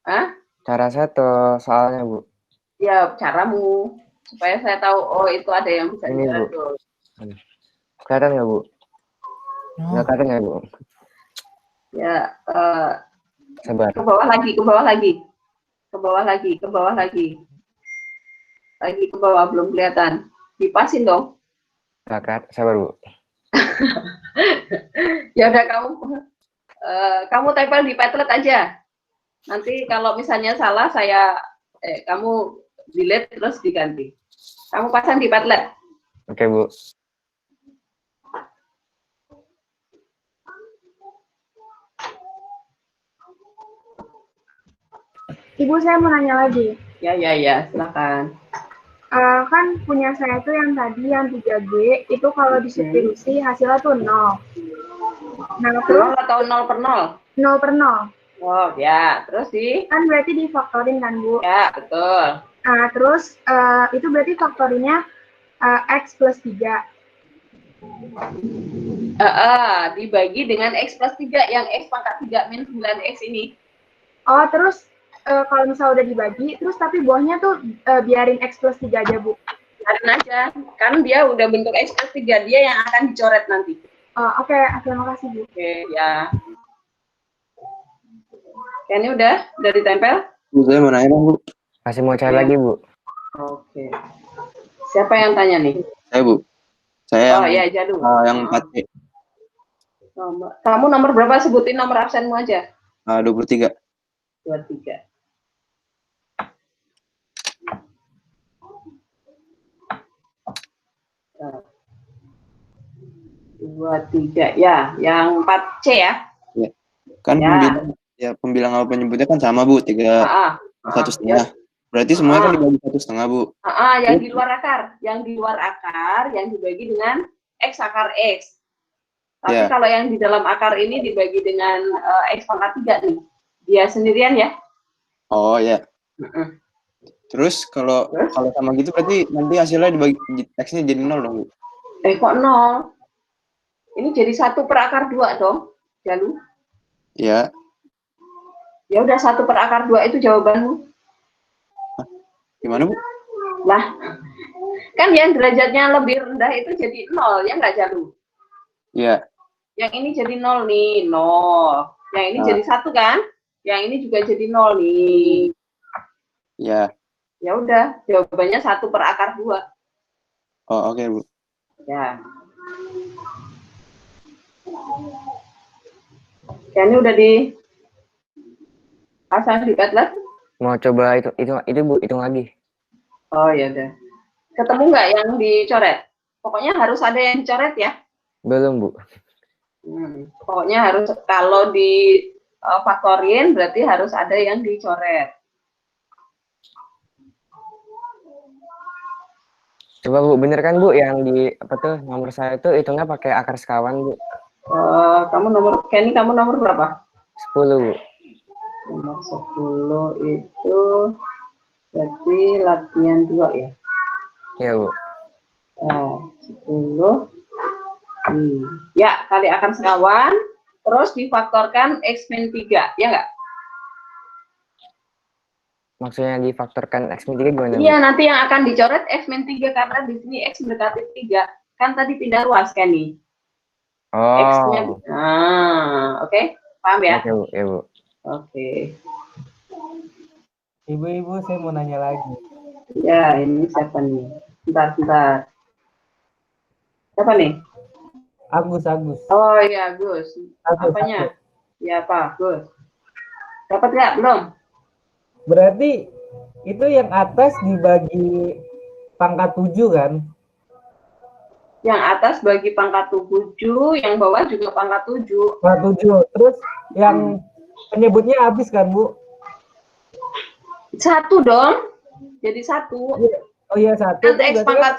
Speaker 1: Hah?
Speaker 7: Cara saya atau soalnya, Bu?
Speaker 1: Ya, caramu. Supaya saya tahu, oh itu ada yang bisa
Speaker 7: Ini,
Speaker 1: dicoret.
Speaker 7: Bu. Kelihatan nggak, Bu? Nggak kelihatan nggak, Bu?
Speaker 1: Ya,
Speaker 7: Sabar.
Speaker 1: ke bawah lagi. Lagi ke bawah, belum kelihatan. Dipasin dong.
Speaker 7: Kakak, sabar, Bu.
Speaker 1: Ya udah kamu tempel di Padlet aja. Nanti kalau misalnya salah kamu delete terus diganti. Kamu pasang di Padlet.
Speaker 7: Oke, Bu.
Speaker 6: Ibu, saya mau nanya lagi.
Speaker 1: Ya, silakan.
Speaker 6: Kan punya saya tuh yang tadi yang 3G itu kalau disubstitusi hasilnya tuh 0. Nah, terus
Speaker 1: 0 atau 0 per 0?
Speaker 6: 0 per 0.
Speaker 1: Oh, ya. Terus
Speaker 6: kan berarti difaktorin kan, Bu?
Speaker 1: Ya, betul.
Speaker 6: Nah, terus itu berarti faktorinnya X plus 3.
Speaker 1: Dibagi dengan X plus 3 yang X pangkat 3 min 9X ini.
Speaker 6: Oh, terus kalau misalnya udah dibagi, terus tapi bawahnya tuh biarin X plus 3 aja, Bu?
Speaker 1: Biarin aja, kan dia udah bentuk X plus 3, dia yang akan dicoret nanti.
Speaker 6: Oke, makasih, Bu.
Speaker 1: Oke, ya. Ini udah ditempel?
Speaker 5: Bu, saya mau nanya dong, Bu.
Speaker 7: Masih mau cari lagi, Bu?
Speaker 1: Oke. Siapa yang tanya nih?
Speaker 5: Saya, Bu. Saya
Speaker 1: Oh ya, Jadu.
Speaker 5: yang 4C.
Speaker 1: Kamu nomor berapa? Sebutin nomor absenmu aja.
Speaker 5: 23.
Speaker 1: 23. Nah. 23. Ya, yang 4C ya.
Speaker 5: Ya. Kan
Speaker 1: Ya.
Speaker 5: pembilang awal penyebutnya kan sama, Bu. 1,5. Berarti semuanya kan dibagi 1,5, Bu.
Speaker 1: Yang di luar akar. Yang di luar akar, yang dibagi dengan X akar X. Tapi
Speaker 5: Ya.
Speaker 1: kalau yang di dalam akar ini dibagi dengan X pangkat 3 nih. Dia sendirian ya.
Speaker 5: Oh, ya. Terus kalau sama gitu berarti nanti hasilnya dibagi X-nya jadi 0 dong, Bu.
Speaker 1: Kok 0? Ini jadi 1 per akar 2 dong, Jalu.
Speaker 5: Ya.
Speaker 1: Ya udah 1 per akar 2 itu jawabanmu.
Speaker 5: Gimana, Bu?
Speaker 1: Lah, kan yang derajatnya lebih rendah itu jadi 0, ya nggak, Jalu?
Speaker 5: Iya.
Speaker 1: Yang ini jadi 0 nih, 0. Yang ini jadi 1 kan? Yang ini juga jadi 0 nih.
Speaker 5: Iya.
Speaker 1: Ya udah, jawabannya 1 per akar 2.
Speaker 5: Oh, oke, Bu.
Speaker 1: Ya. Ya, ini udah di pasang di Padlet?
Speaker 7: Mau coba itu Bu, hitung lagi.
Speaker 1: Oh ya udah. Ketemu nggak yang dicoret? Pokoknya harus ada yang dicoret ya.
Speaker 7: Belum, Bu.
Speaker 1: Pokoknya harus, kalau di faktorin berarti harus ada yang dicoret.
Speaker 7: Coba Bu, bener kan Bu yang di nomor saya itu hitungnya pakai akar sekawan, Bu?
Speaker 1: Kamu nomor berapa?
Speaker 7: 10, Bu.
Speaker 1: Nomor 10 itu berarti latihan 2 ya?
Speaker 7: Iya, Bu.
Speaker 1: 10. Ya, kali akar sekawan, terus difaktorkan X-3, ya nggak?
Speaker 7: Maksudnya difaktorkan X-3 gimana?
Speaker 1: Iya, nanti yang akan dicoret X-3 karena di sini X mendekati 3. Kan tadi pindah ruas kan nih?
Speaker 7: Oh.
Speaker 1: X-nya. Oke. Paham ya?
Speaker 7: Oke, Bu. Ya, Bu.
Speaker 1: Oke.
Speaker 8: Ibu-ibu, saya mau nanya lagi.
Speaker 1: Ya, ini siapa nih? Bentar. Siapa nih?
Speaker 8: Agus.
Speaker 1: Oh iya, Gus. Apanya? Ya, Pak, Gus. Dapat nggak? Belum?
Speaker 8: Berarti itu yang atas dibagi pangkat 7 kan?
Speaker 1: Yang atas bagi pangkat 7, yang bawah juga pangkat 7.
Speaker 8: Pangkat 7. Terus yang penyebutnya habis kan, Bu?
Speaker 1: 1 dong. Jadi 1.
Speaker 8: Oh iya, 1.
Speaker 1: Kan X pangkat.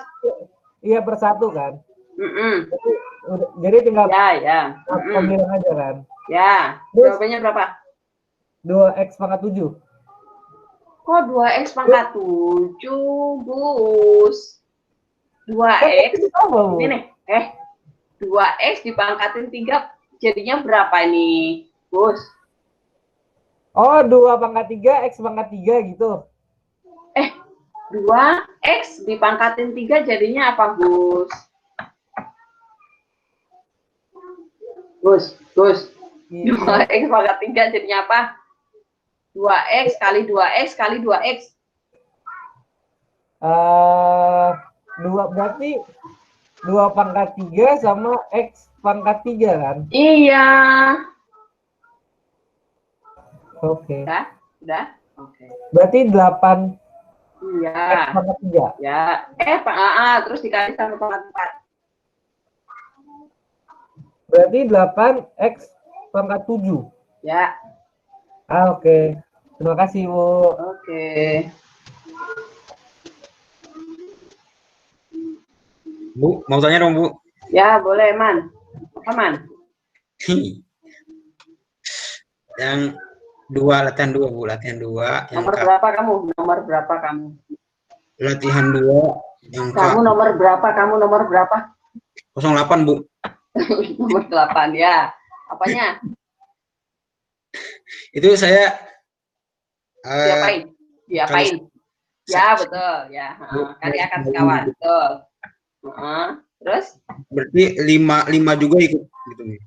Speaker 8: Iya, per 1 kan? Jadi tinggal pembilang aja kan?
Speaker 1: Ya.
Speaker 8: Terus,
Speaker 1: jawabannya berapa?
Speaker 8: 2X pangkat 7.
Speaker 1: Kok 2X pangkat 7, Gus? 2X. Ini, 2X dipangkatin 3 jadinya berapa ini, Gus?
Speaker 8: Oh, 2 pangkat 3, X pangkat 3 gitu.
Speaker 1: 2X dipangkatin 3 jadinya apa, Gus? Gus. 2X pangkat 3 jadinya apa? 2X kali 2X kali 2X.
Speaker 8: 2 berarti 2 pangkat 3 sama X pangkat 3 kan?
Speaker 1: Iya.
Speaker 8: Oke.
Speaker 1: Udah? Oke.
Speaker 8: Berarti 8
Speaker 1: Iya.
Speaker 8: X pangkat 3.
Speaker 1: Ya. Terus dikali sama pangkat 4.
Speaker 8: Berarti 8X pangkat 7.
Speaker 1: Ya.
Speaker 8: Oke. Terima kasih, Bu.
Speaker 1: Oke.
Speaker 5: Bu, mau tanya dong, Bu.
Speaker 1: Ya, boleh, Man. Apa, Man?
Speaker 5: Yang 2, latihan 2, Bu. Latihan 2.
Speaker 1: Nomor berapa kamu? Nomor berapa kamu?
Speaker 5: Latihan 2. Yang
Speaker 1: Kamu nomor berapa?
Speaker 5: 08, Bu.
Speaker 1: Nomor 8, ya. Apanya?
Speaker 5: Itu saya
Speaker 1: Diapain? Ya, betul. Ya. Kali akar sekawan. Betul. Terus?
Speaker 5: Berarti 5 juga ikut gitu nih.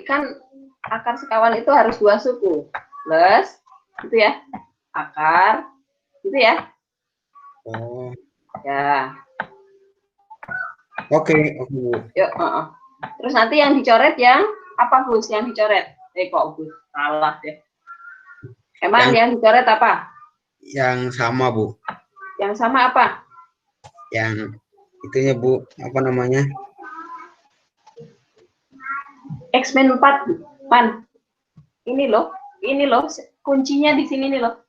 Speaker 1: Kan akar sekawan itu harus 2 suku. Plus Gitu ya. Akar. Gitu ya.
Speaker 5: Oh,
Speaker 1: Ya.
Speaker 5: oke, Bu.
Speaker 1: Yuk, terus nanti yang dicoret yang apa, Gus? Yang dicoret? Kok Gus? Salah deh. Emang yang dicoret apa?
Speaker 5: Yang sama, Bu.
Speaker 1: Yang sama apa?
Speaker 5: Yang itunya, Bu, apa namanya?
Speaker 1: X-Men 4, Man. Ini loh, kuncinya di sini nih loh.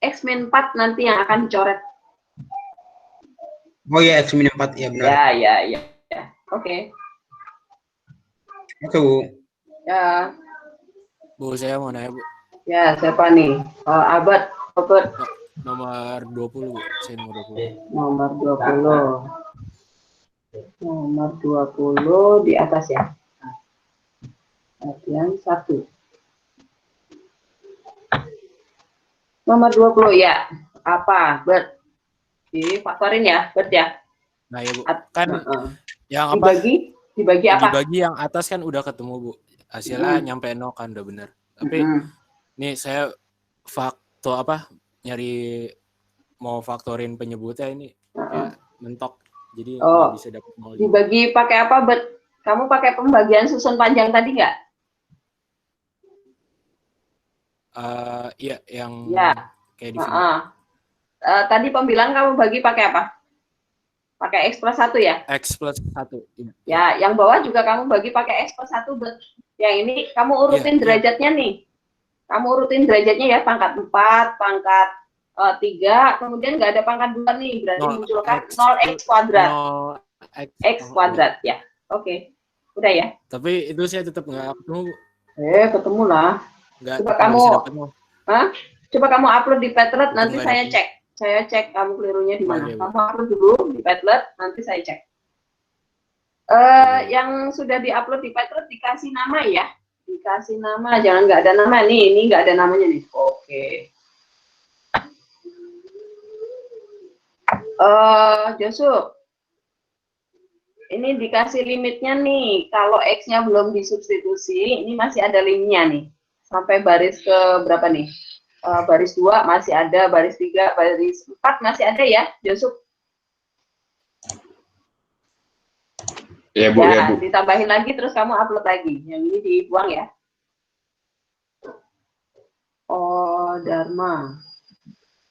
Speaker 1: X-Men 4 nanti yang akan dicoret.
Speaker 5: Oh ya, X-Men 4, ya benar.
Speaker 1: Ya. Oke.
Speaker 5: Oke, Bu.
Speaker 1: Ya.
Speaker 13: Bu, saya mau nanya, Bu.
Speaker 1: Ya, siapa nih? Abad.
Speaker 13: Nomor 20, Bu. Saya nomor 20.
Speaker 1: Nomor 20. Nomor 20 di atas ya. Latihan 1. Nomor 20 ya. Apa? Bert. Difaktorin ya, Bert ya.
Speaker 13: Nah, ya, Bu. Kan yang apa?
Speaker 1: Dibagi apa?
Speaker 13: Dibagi yang atas kan udah ketemu, Bu. Hasilnya nyampe 0 kan udah bener. Tapi nih saya nyari mau faktorin penyebutnya ini kayak mentok. Jadi nggak bisa dapat 0.
Speaker 1: Dibagi pakai apa, Bet? Kamu pakai pembagian susun panjang tadi nggak?
Speaker 13: Iya, yang kayak di sini.
Speaker 1: Tadi pembilang kamu bagi pakai apa? Pakai X plus 1 ya?
Speaker 13: X plus 1.
Speaker 1: Ya, yang bawah juga kamu bagi pakai X plus 1, Bet. Yang ini kamu urutin derajatnya nih. Kamu urutin derajatnya ya, pangkat 4, pangkat 3, kemudian nggak ada pangkat 2 nih, berarti munculkan 0x kuadrat. X kuadrat, ya. Oke. Udah ya?
Speaker 13: Tapi itu saya tetap nggak ketemu.
Speaker 1: Ketemu lah. Coba kamu, coba kamu upload di Padlet, nanti saya cek. Saya cek kamu kelirunya di mana. Kamu upload dulu di Padlet, nanti saya cek. Yang sudah diupload di Padlet dikasih nama ya. Dikasih nama, jangan nggak ada nama nih. Ini nggak ada namanya nih. Oke. Josu, ini dikasih limitnya nih. Kalau X-nya belum disubstitusi, ini masih ada limitnya nih. Sampai baris ke berapa nih? Baris 2 masih ada, baris 3, baris 4 masih ada ya, Josu?
Speaker 5: Ya, Bu, ya, Bu.
Speaker 1: Ditambahin lagi, terus kamu upload lagi. Yang ini dibuang ya. Oh, Dharma.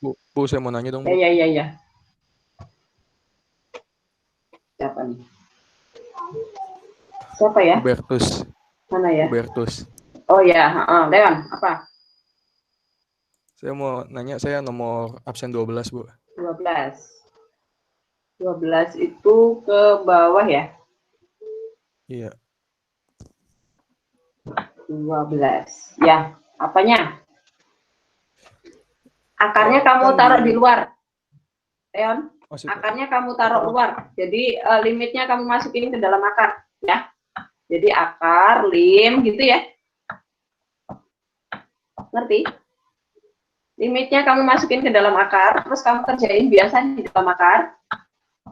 Speaker 14: Bu, saya mau nanya dong, Bu.
Speaker 1: Ya. Siapa nih? Siapa ya?
Speaker 14: Hubertus.
Speaker 1: Mana ya?
Speaker 14: Hubertus.
Speaker 1: Oh ya, Leon, apa?
Speaker 14: Saya mau nanya, saya nomor absen 12, Bu.
Speaker 1: 12. 12 itu ke bawah ya?
Speaker 14: Iya.
Speaker 1: 12. Ya, apanya? Akarnya kamu taruh di luar. Leon, akarnya kamu taruh luar. Jadi limitnya kamu masukin ke dalam akar, ya. Jadi akar, lim, gitu ya. Ngerti? Limitnya kamu masukin ke dalam akar, terus kamu kerjain biasa di dalam akar.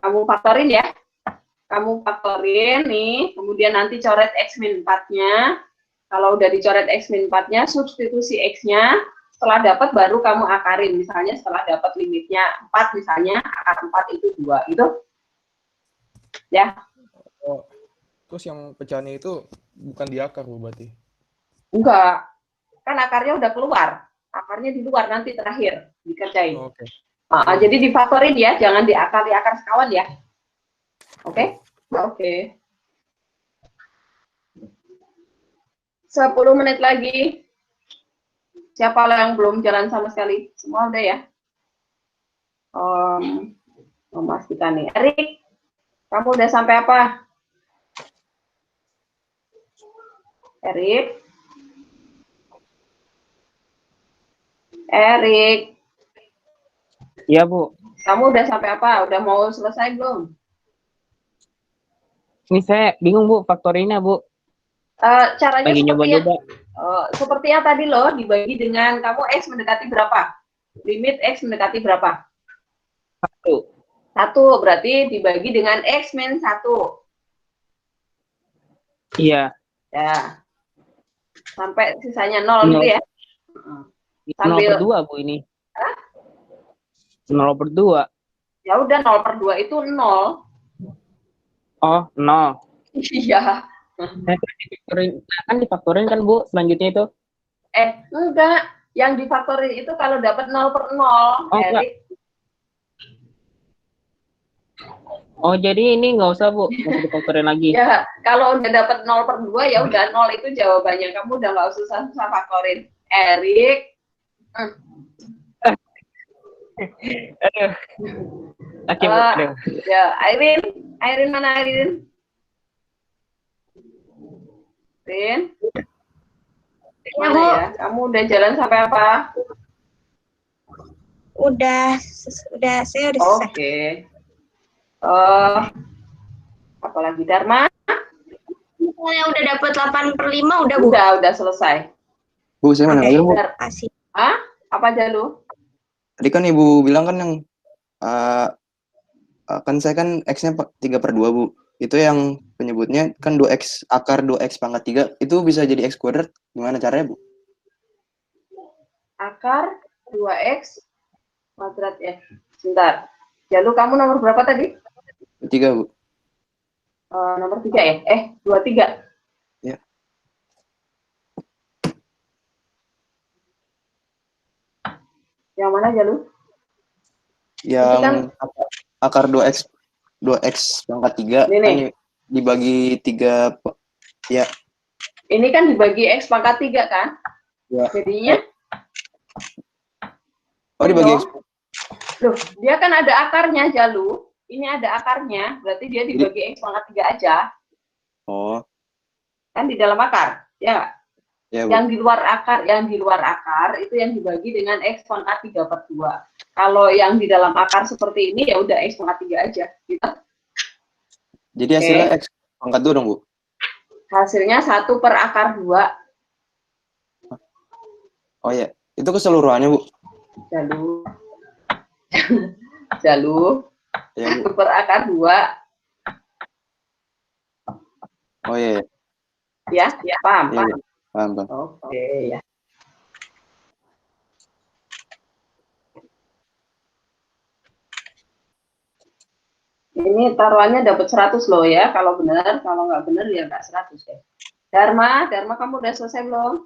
Speaker 1: Kamu faktorin ya. Kamu faktorin nih, kemudian nanti coret X-min 4-nya. Kalau udah dicoret X-min 4-nya, substitusi X-nya, setelah dapat baru kamu akarin. Misalnya setelah dapat limitnya 4, misalnya akar 4 itu 2, gitu. Ya.
Speaker 14: Oh, terus yang pecahannya itu bukan di akar, Bu, berarti?
Speaker 1: Enggak. Kan akarnya udah keluar. Akarnya di luar, nanti terakhir dikerjain.
Speaker 14: Oke.
Speaker 1: Jadi difaktorin ya, jangan di akar sekawan ya. Oke? Oke. 10 menit lagi. Siapa yang belum jalan sama sekali? Semua udah ya? Memastikan nih. Erik, kamu udah sampai apa? Erik? Erik.
Speaker 7: Iya, Bu.
Speaker 1: Kamu udah sampai apa? Udah mau selesai belum?
Speaker 7: Ini saya bingung, Bu, faktorinnya, Bu.
Speaker 1: Caranya
Speaker 7: lagi nyoba-nyoba.
Speaker 1: Seperti yang tadi loh, dibagi dengan kamu X mendekati berapa? Limit X mendekati berapa?
Speaker 7: 1.
Speaker 1: 1, berarti dibagi dengan X min 1.
Speaker 7: Iya.
Speaker 1: Ya. Sampai sisanya 0 gitu ya. Sambil
Speaker 15: 0/2 Bu ini.
Speaker 1: Hah?
Speaker 15: 0/2.
Speaker 1: Ya udah 0/2 itu 0.
Speaker 15: Oh, 0.
Speaker 1: Iya.
Speaker 15: Kan difaktorin kan Bu selanjutnya itu.
Speaker 1: Enggak. Yang difaktorin itu kalau dapat 0/0, Erik.
Speaker 15: Oh, jadi ini nggak usah Bu, nggak usah difaktorin lagi.
Speaker 1: Ya, kalau udah dapat 0/2 ya udah 0 itu jawabannya. Kamu udah nggak usah faktorin. Erik.
Speaker 15: Aduh. Oke, Bu. Aduh.
Speaker 1: Ya, Airin mana Airin? Airin? Mana ya? Kamu udah jalan sampai apa?
Speaker 16: Udah, saya udah selesai.
Speaker 1: Oke. Apalagi Dharma?
Speaker 16: Misalnya udah dapat 8/5 udah Bu.
Speaker 1: Udah selesai.
Speaker 5: Bu, saya mau nanya Bu.
Speaker 1: Hah? Apa aja lu?
Speaker 5: Tadi kan Ibu bilang kan yang kan saya kan X-nya 3/2 Bu. Itu yang penyebutnya kan 2X, akar 2X pangkat 3, itu bisa jadi X kuadrat. Gimana caranya Bu?
Speaker 1: Akar 2X kuadrat ya. Sebentar. Jalu kamu nomor berapa tadi?
Speaker 5: 3 Bu.
Speaker 1: Nomor 3 ya? 23.
Speaker 5: Ya.
Speaker 1: Yang mana Jalu?
Speaker 5: Yang
Speaker 1: kan,
Speaker 5: akar 2X pangkat 3 kan dibagi 3 ya.
Speaker 1: Ini kan dibagi X pangkat 3 kan?
Speaker 5: Ya.
Speaker 1: Jadinya
Speaker 5: dibagi X.
Speaker 1: Loh, dia kan ada akarnya Jalu. Ini ada akarnya, berarti dia dibagi X pangkat 3 aja.
Speaker 5: Oh.
Speaker 1: Kan di dalam akar, ya nggak?
Speaker 5: Ya,
Speaker 1: yang di luar akar itu yang dibagi dengan X pangkat 3/2. Kalau yang di dalam akar seperti ini ya udah X pangkat 3 aja gitu.
Speaker 5: Jadi hasilnya X pangkat 2 dong Bu?
Speaker 1: Hasilnya 1/akar 2.
Speaker 5: Oh ya, itu keseluruhannya Bu?
Speaker 1: Jalu
Speaker 5: ya,
Speaker 1: 1/akar 2.
Speaker 5: Oh iya.
Speaker 1: Ya, paham.
Speaker 5: Iya, paham.
Speaker 1: Oke, ya. Ini taruhannya dapat 100 loh ya, kalau benar. Kalau nggak benar ya nggak 100 ya. Dharma kamu udah selesai belum?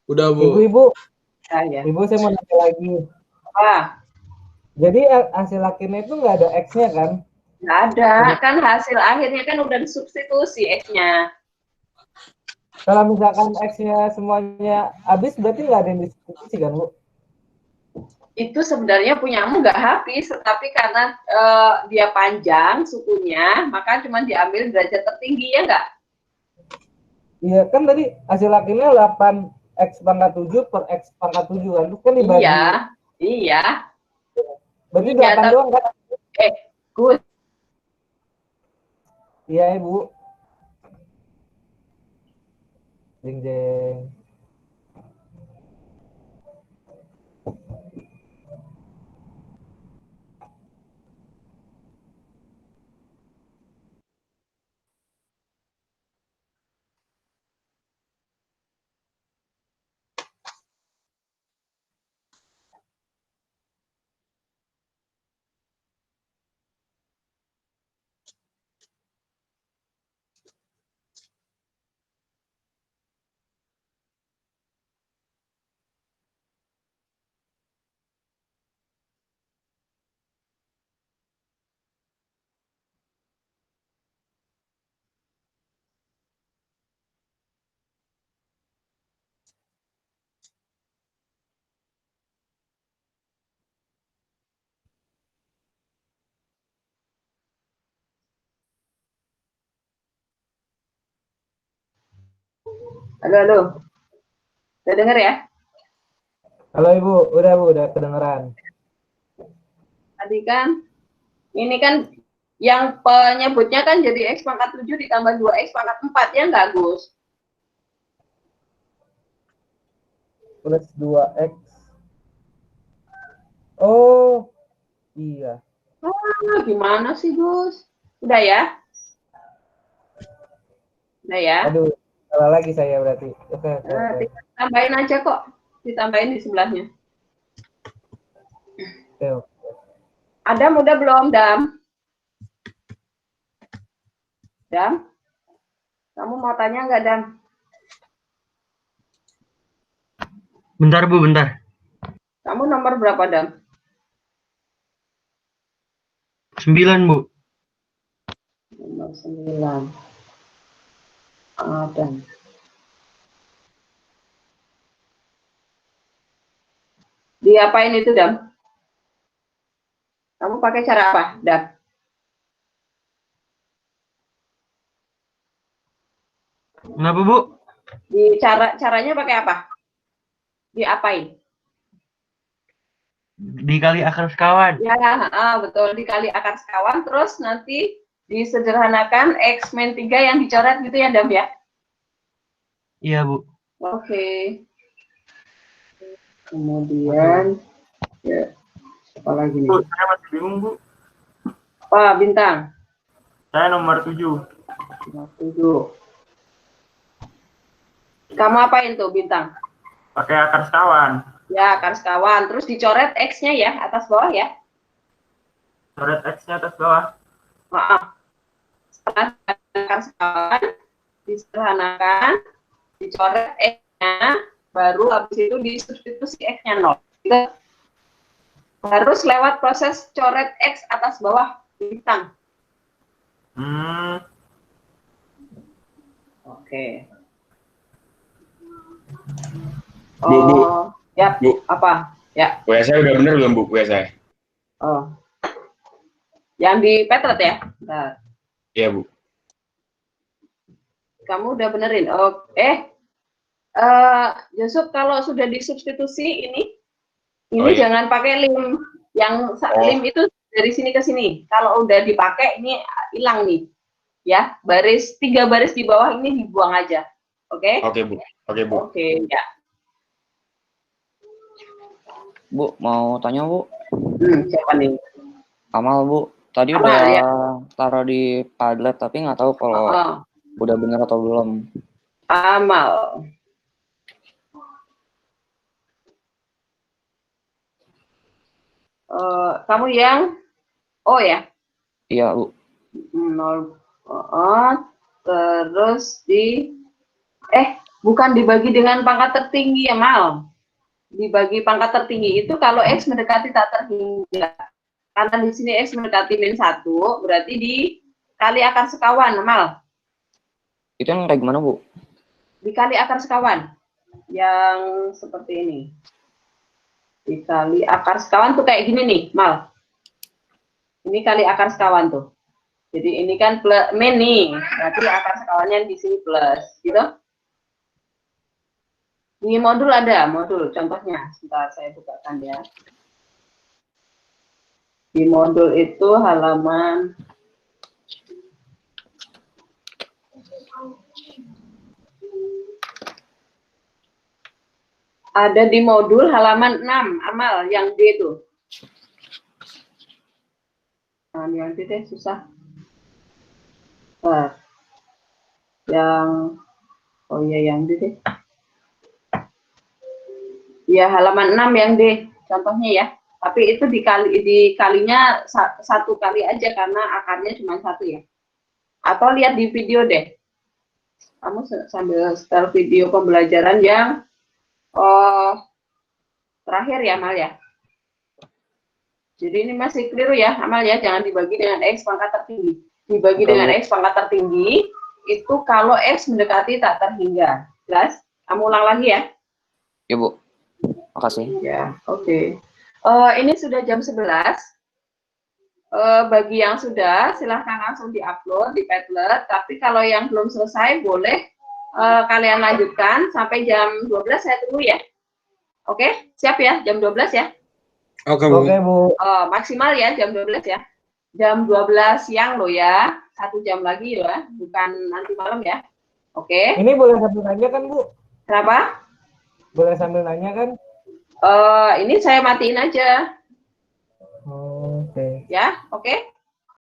Speaker 11: Udah Bu.
Speaker 8: Ibu.
Speaker 1: Ya.
Speaker 8: Ibu saya mau nanya lagi. Jadi hasil akhirnya itu nggak ada X-nya kan?
Speaker 1: Nggak ada, kan hasil akhirnya kan udah disubstitusi X-nya.
Speaker 8: Kalau misalkan X-nya semuanya habis, berarti nggak ada yang disubstitusi kan, Bu?
Speaker 1: Itu sebenarnya punyamu nggak habis, tetapi karena dia panjang sukunya, maka cuma diambil derajat tertinggi, ya nggak?
Speaker 8: Iya, kan tadi hasil akhirnya 8X pangkat 7 per X pangkat 7 kan? Itu kan dibagi.
Speaker 1: Iya.
Speaker 8: Berarti 8 doang kan?
Speaker 1: Good.
Speaker 8: Iya, Ibu. Jeng.
Speaker 1: Halo. Udah dengar ya?
Speaker 8: Halo Ibu, udah kedengeran.
Speaker 1: Tadi kan, ini kan yang penyebutnya kan jadi X pangkat 7 ditambah 2X pangkat 4, ya nggak, Gus?
Speaker 8: Plus 2X. Oh, iya.
Speaker 1: Gimana sih, Gus? Udah ya? Udah ya?
Speaker 8: Aduh, Salah lagi saya berarti. Oke.
Speaker 1: Tambahin aja kok. Ditambahin di sebelahnya.
Speaker 8: Oke.
Speaker 1: Adam udah belum, Dam? Dam? Kamu mau tanya nggak, Dam?
Speaker 4: Bentar Bu, bentar.
Speaker 1: Kamu nomor berapa, Dam?
Speaker 4: 9 Bu.
Speaker 1: Nomor 9. Adam. Diapain itu, Dam? Kamu pakai cara apa, Dam?
Speaker 4: Kenapa Bu?
Speaker 1: Caranya pakai apa? Diapain?
Speaker 4: Dikali akar sekawan.
Speaker 1: Ya, betul. Dikali akar sekawan, terus nanti disederhanakan X min 3 yang dicoret gitu ya, Dam ya?
Speaker 4: Iya Bu.
Speaker 1: Oke. Kemudian, ya, apa lagi nih?
Speaker 3: Bu, saya masih bingung, Bu.
Speaker 1: Apa, Bintang?
Speaker 3: Saya nomor 7.
Speaker 1: Nomor 7. Kamu apain tuh, Bintang?
Speaker 3: Pakai akar sekawan.
Speaker 1: Ya, akar sekawan. Terus dicoret X-nya ya, atas bawah ya?
Speaker 3: Coret X-nya atas bawah.
Speaker 1: Maaf. Setelah akar sekawan, disederhanakan, dicoret X-nya, baru habis itu disubstitusi X-nya 0. Gitu. Harus lewat proses coret X atas bawah, Bintang. Oke.
Speaker 17: Bu,
Speaker 1: ya,
Speaker 17: Bu.
Speaker 1: apa? Ya.
Speaker 17: WS saya udah bener belum, Bu? WS saya?
Speaker 1: Oh. Yang di Petret ya? Bentar.
Speaker 17: Iya, Bu.
Speaker 1: Kamu udah benerin? Oh, Yusuf, kalau sudah disubstitusi ini
Speaker 17: iya.
Speaker 1: jangan pakai lim. Yang lim itu dari sini ke sini. Kalau udah dipakai ini hilang nih. Ya, 3 baris di bawah ini dibuang aja. Oke?
Speaker 17: Oke, Bu. Oke, Bu.
Speaker 1: Oke, ya.
Speaker 7: Bu, mau tanya Bu?
Speaker 1: Siapa nih?
Speaker 7: Amal Bu. Tadi
Speaker 1: Amal,
Speaker 7: udah
Speaker 1: ya?
Speaker 7: taruh di Padlet, tapi nggak tahu kalau udah bener atau belum.
Speaker 1: Amal. Kamu yang O ya?
Speaker 7: Iya Bu.
Speaker 1: 0. Terus bukan dibagi dengan pangkat tertinggi ya, Mal. Dibagi pangkat tertinggi itu kalau X mendekati tak terhingga. Karena di sini X mendekati min 1, berarti dikali akar sekawan, Mal.
Speaker 7: Itu yang kayak gimana, Bu?
Speaker 1: Dikali akar sekawan. Yang seperti ini. Dikali akar sekawan tuh kayak gini nih, Mal. Ini kali akar sekawan tuh. Jadi ini kan plus min nih. Berarti akar sekawannya di sini plus, gitu. Di modul ada modul contohnya. Sebentar saya bukakan ya. Di modul itu halaman ada di modul halaman 6, Amal yang D itu. Nah, yang D deh susah. Yang yang D deh. Ya, halaman 6 yang D, contohnya ya. Tapi itu dikalinya 1 kali aja karena akarnya cuma 1 ya. Atau lihat di video deh. Kamu sambil setel video pembelajaran yang terakhir ya, Amal ya. Jadi ini masih keliru ya, Amal ya. Jangan dibagi dengan X pangkat tertinggi. Dibagi dengan X pangkat tertinggi, itu kalau X mendekati tak terhingga. Jelas? Kamu ulang lagi ya.
Speaker 7: Ya, Bu. Makasih.
Speaker 1: Ya, oke. Ini sudah jam 11. Bagi yang sudah, silahkan langsung di-upload di Padlet. Tapi kalau yang belum selesai, boleh kalian lanjutkan sampai jam 12 saya tunggu ya. Oke, siap ya, jam 12 ya.
Speaker 3: Oke, Bu.
Speaker 8: Oke, Bu.
Speaker 1: Maksimal ya, jam 12 ya. Jam 12 siang loh ya. 1 jam lagi ya, bukan nanti malam ya. Oke.
Speaker 8: Ini boleh sambil nanya kan, Bu?
Speaker 1: Kenapa?
Speaker 8: Boleh sambil nanya kan?
Speaker 1: Ini saya matiin aja.
Speaker 8: Oke.
Speaker 1: Ya, oke.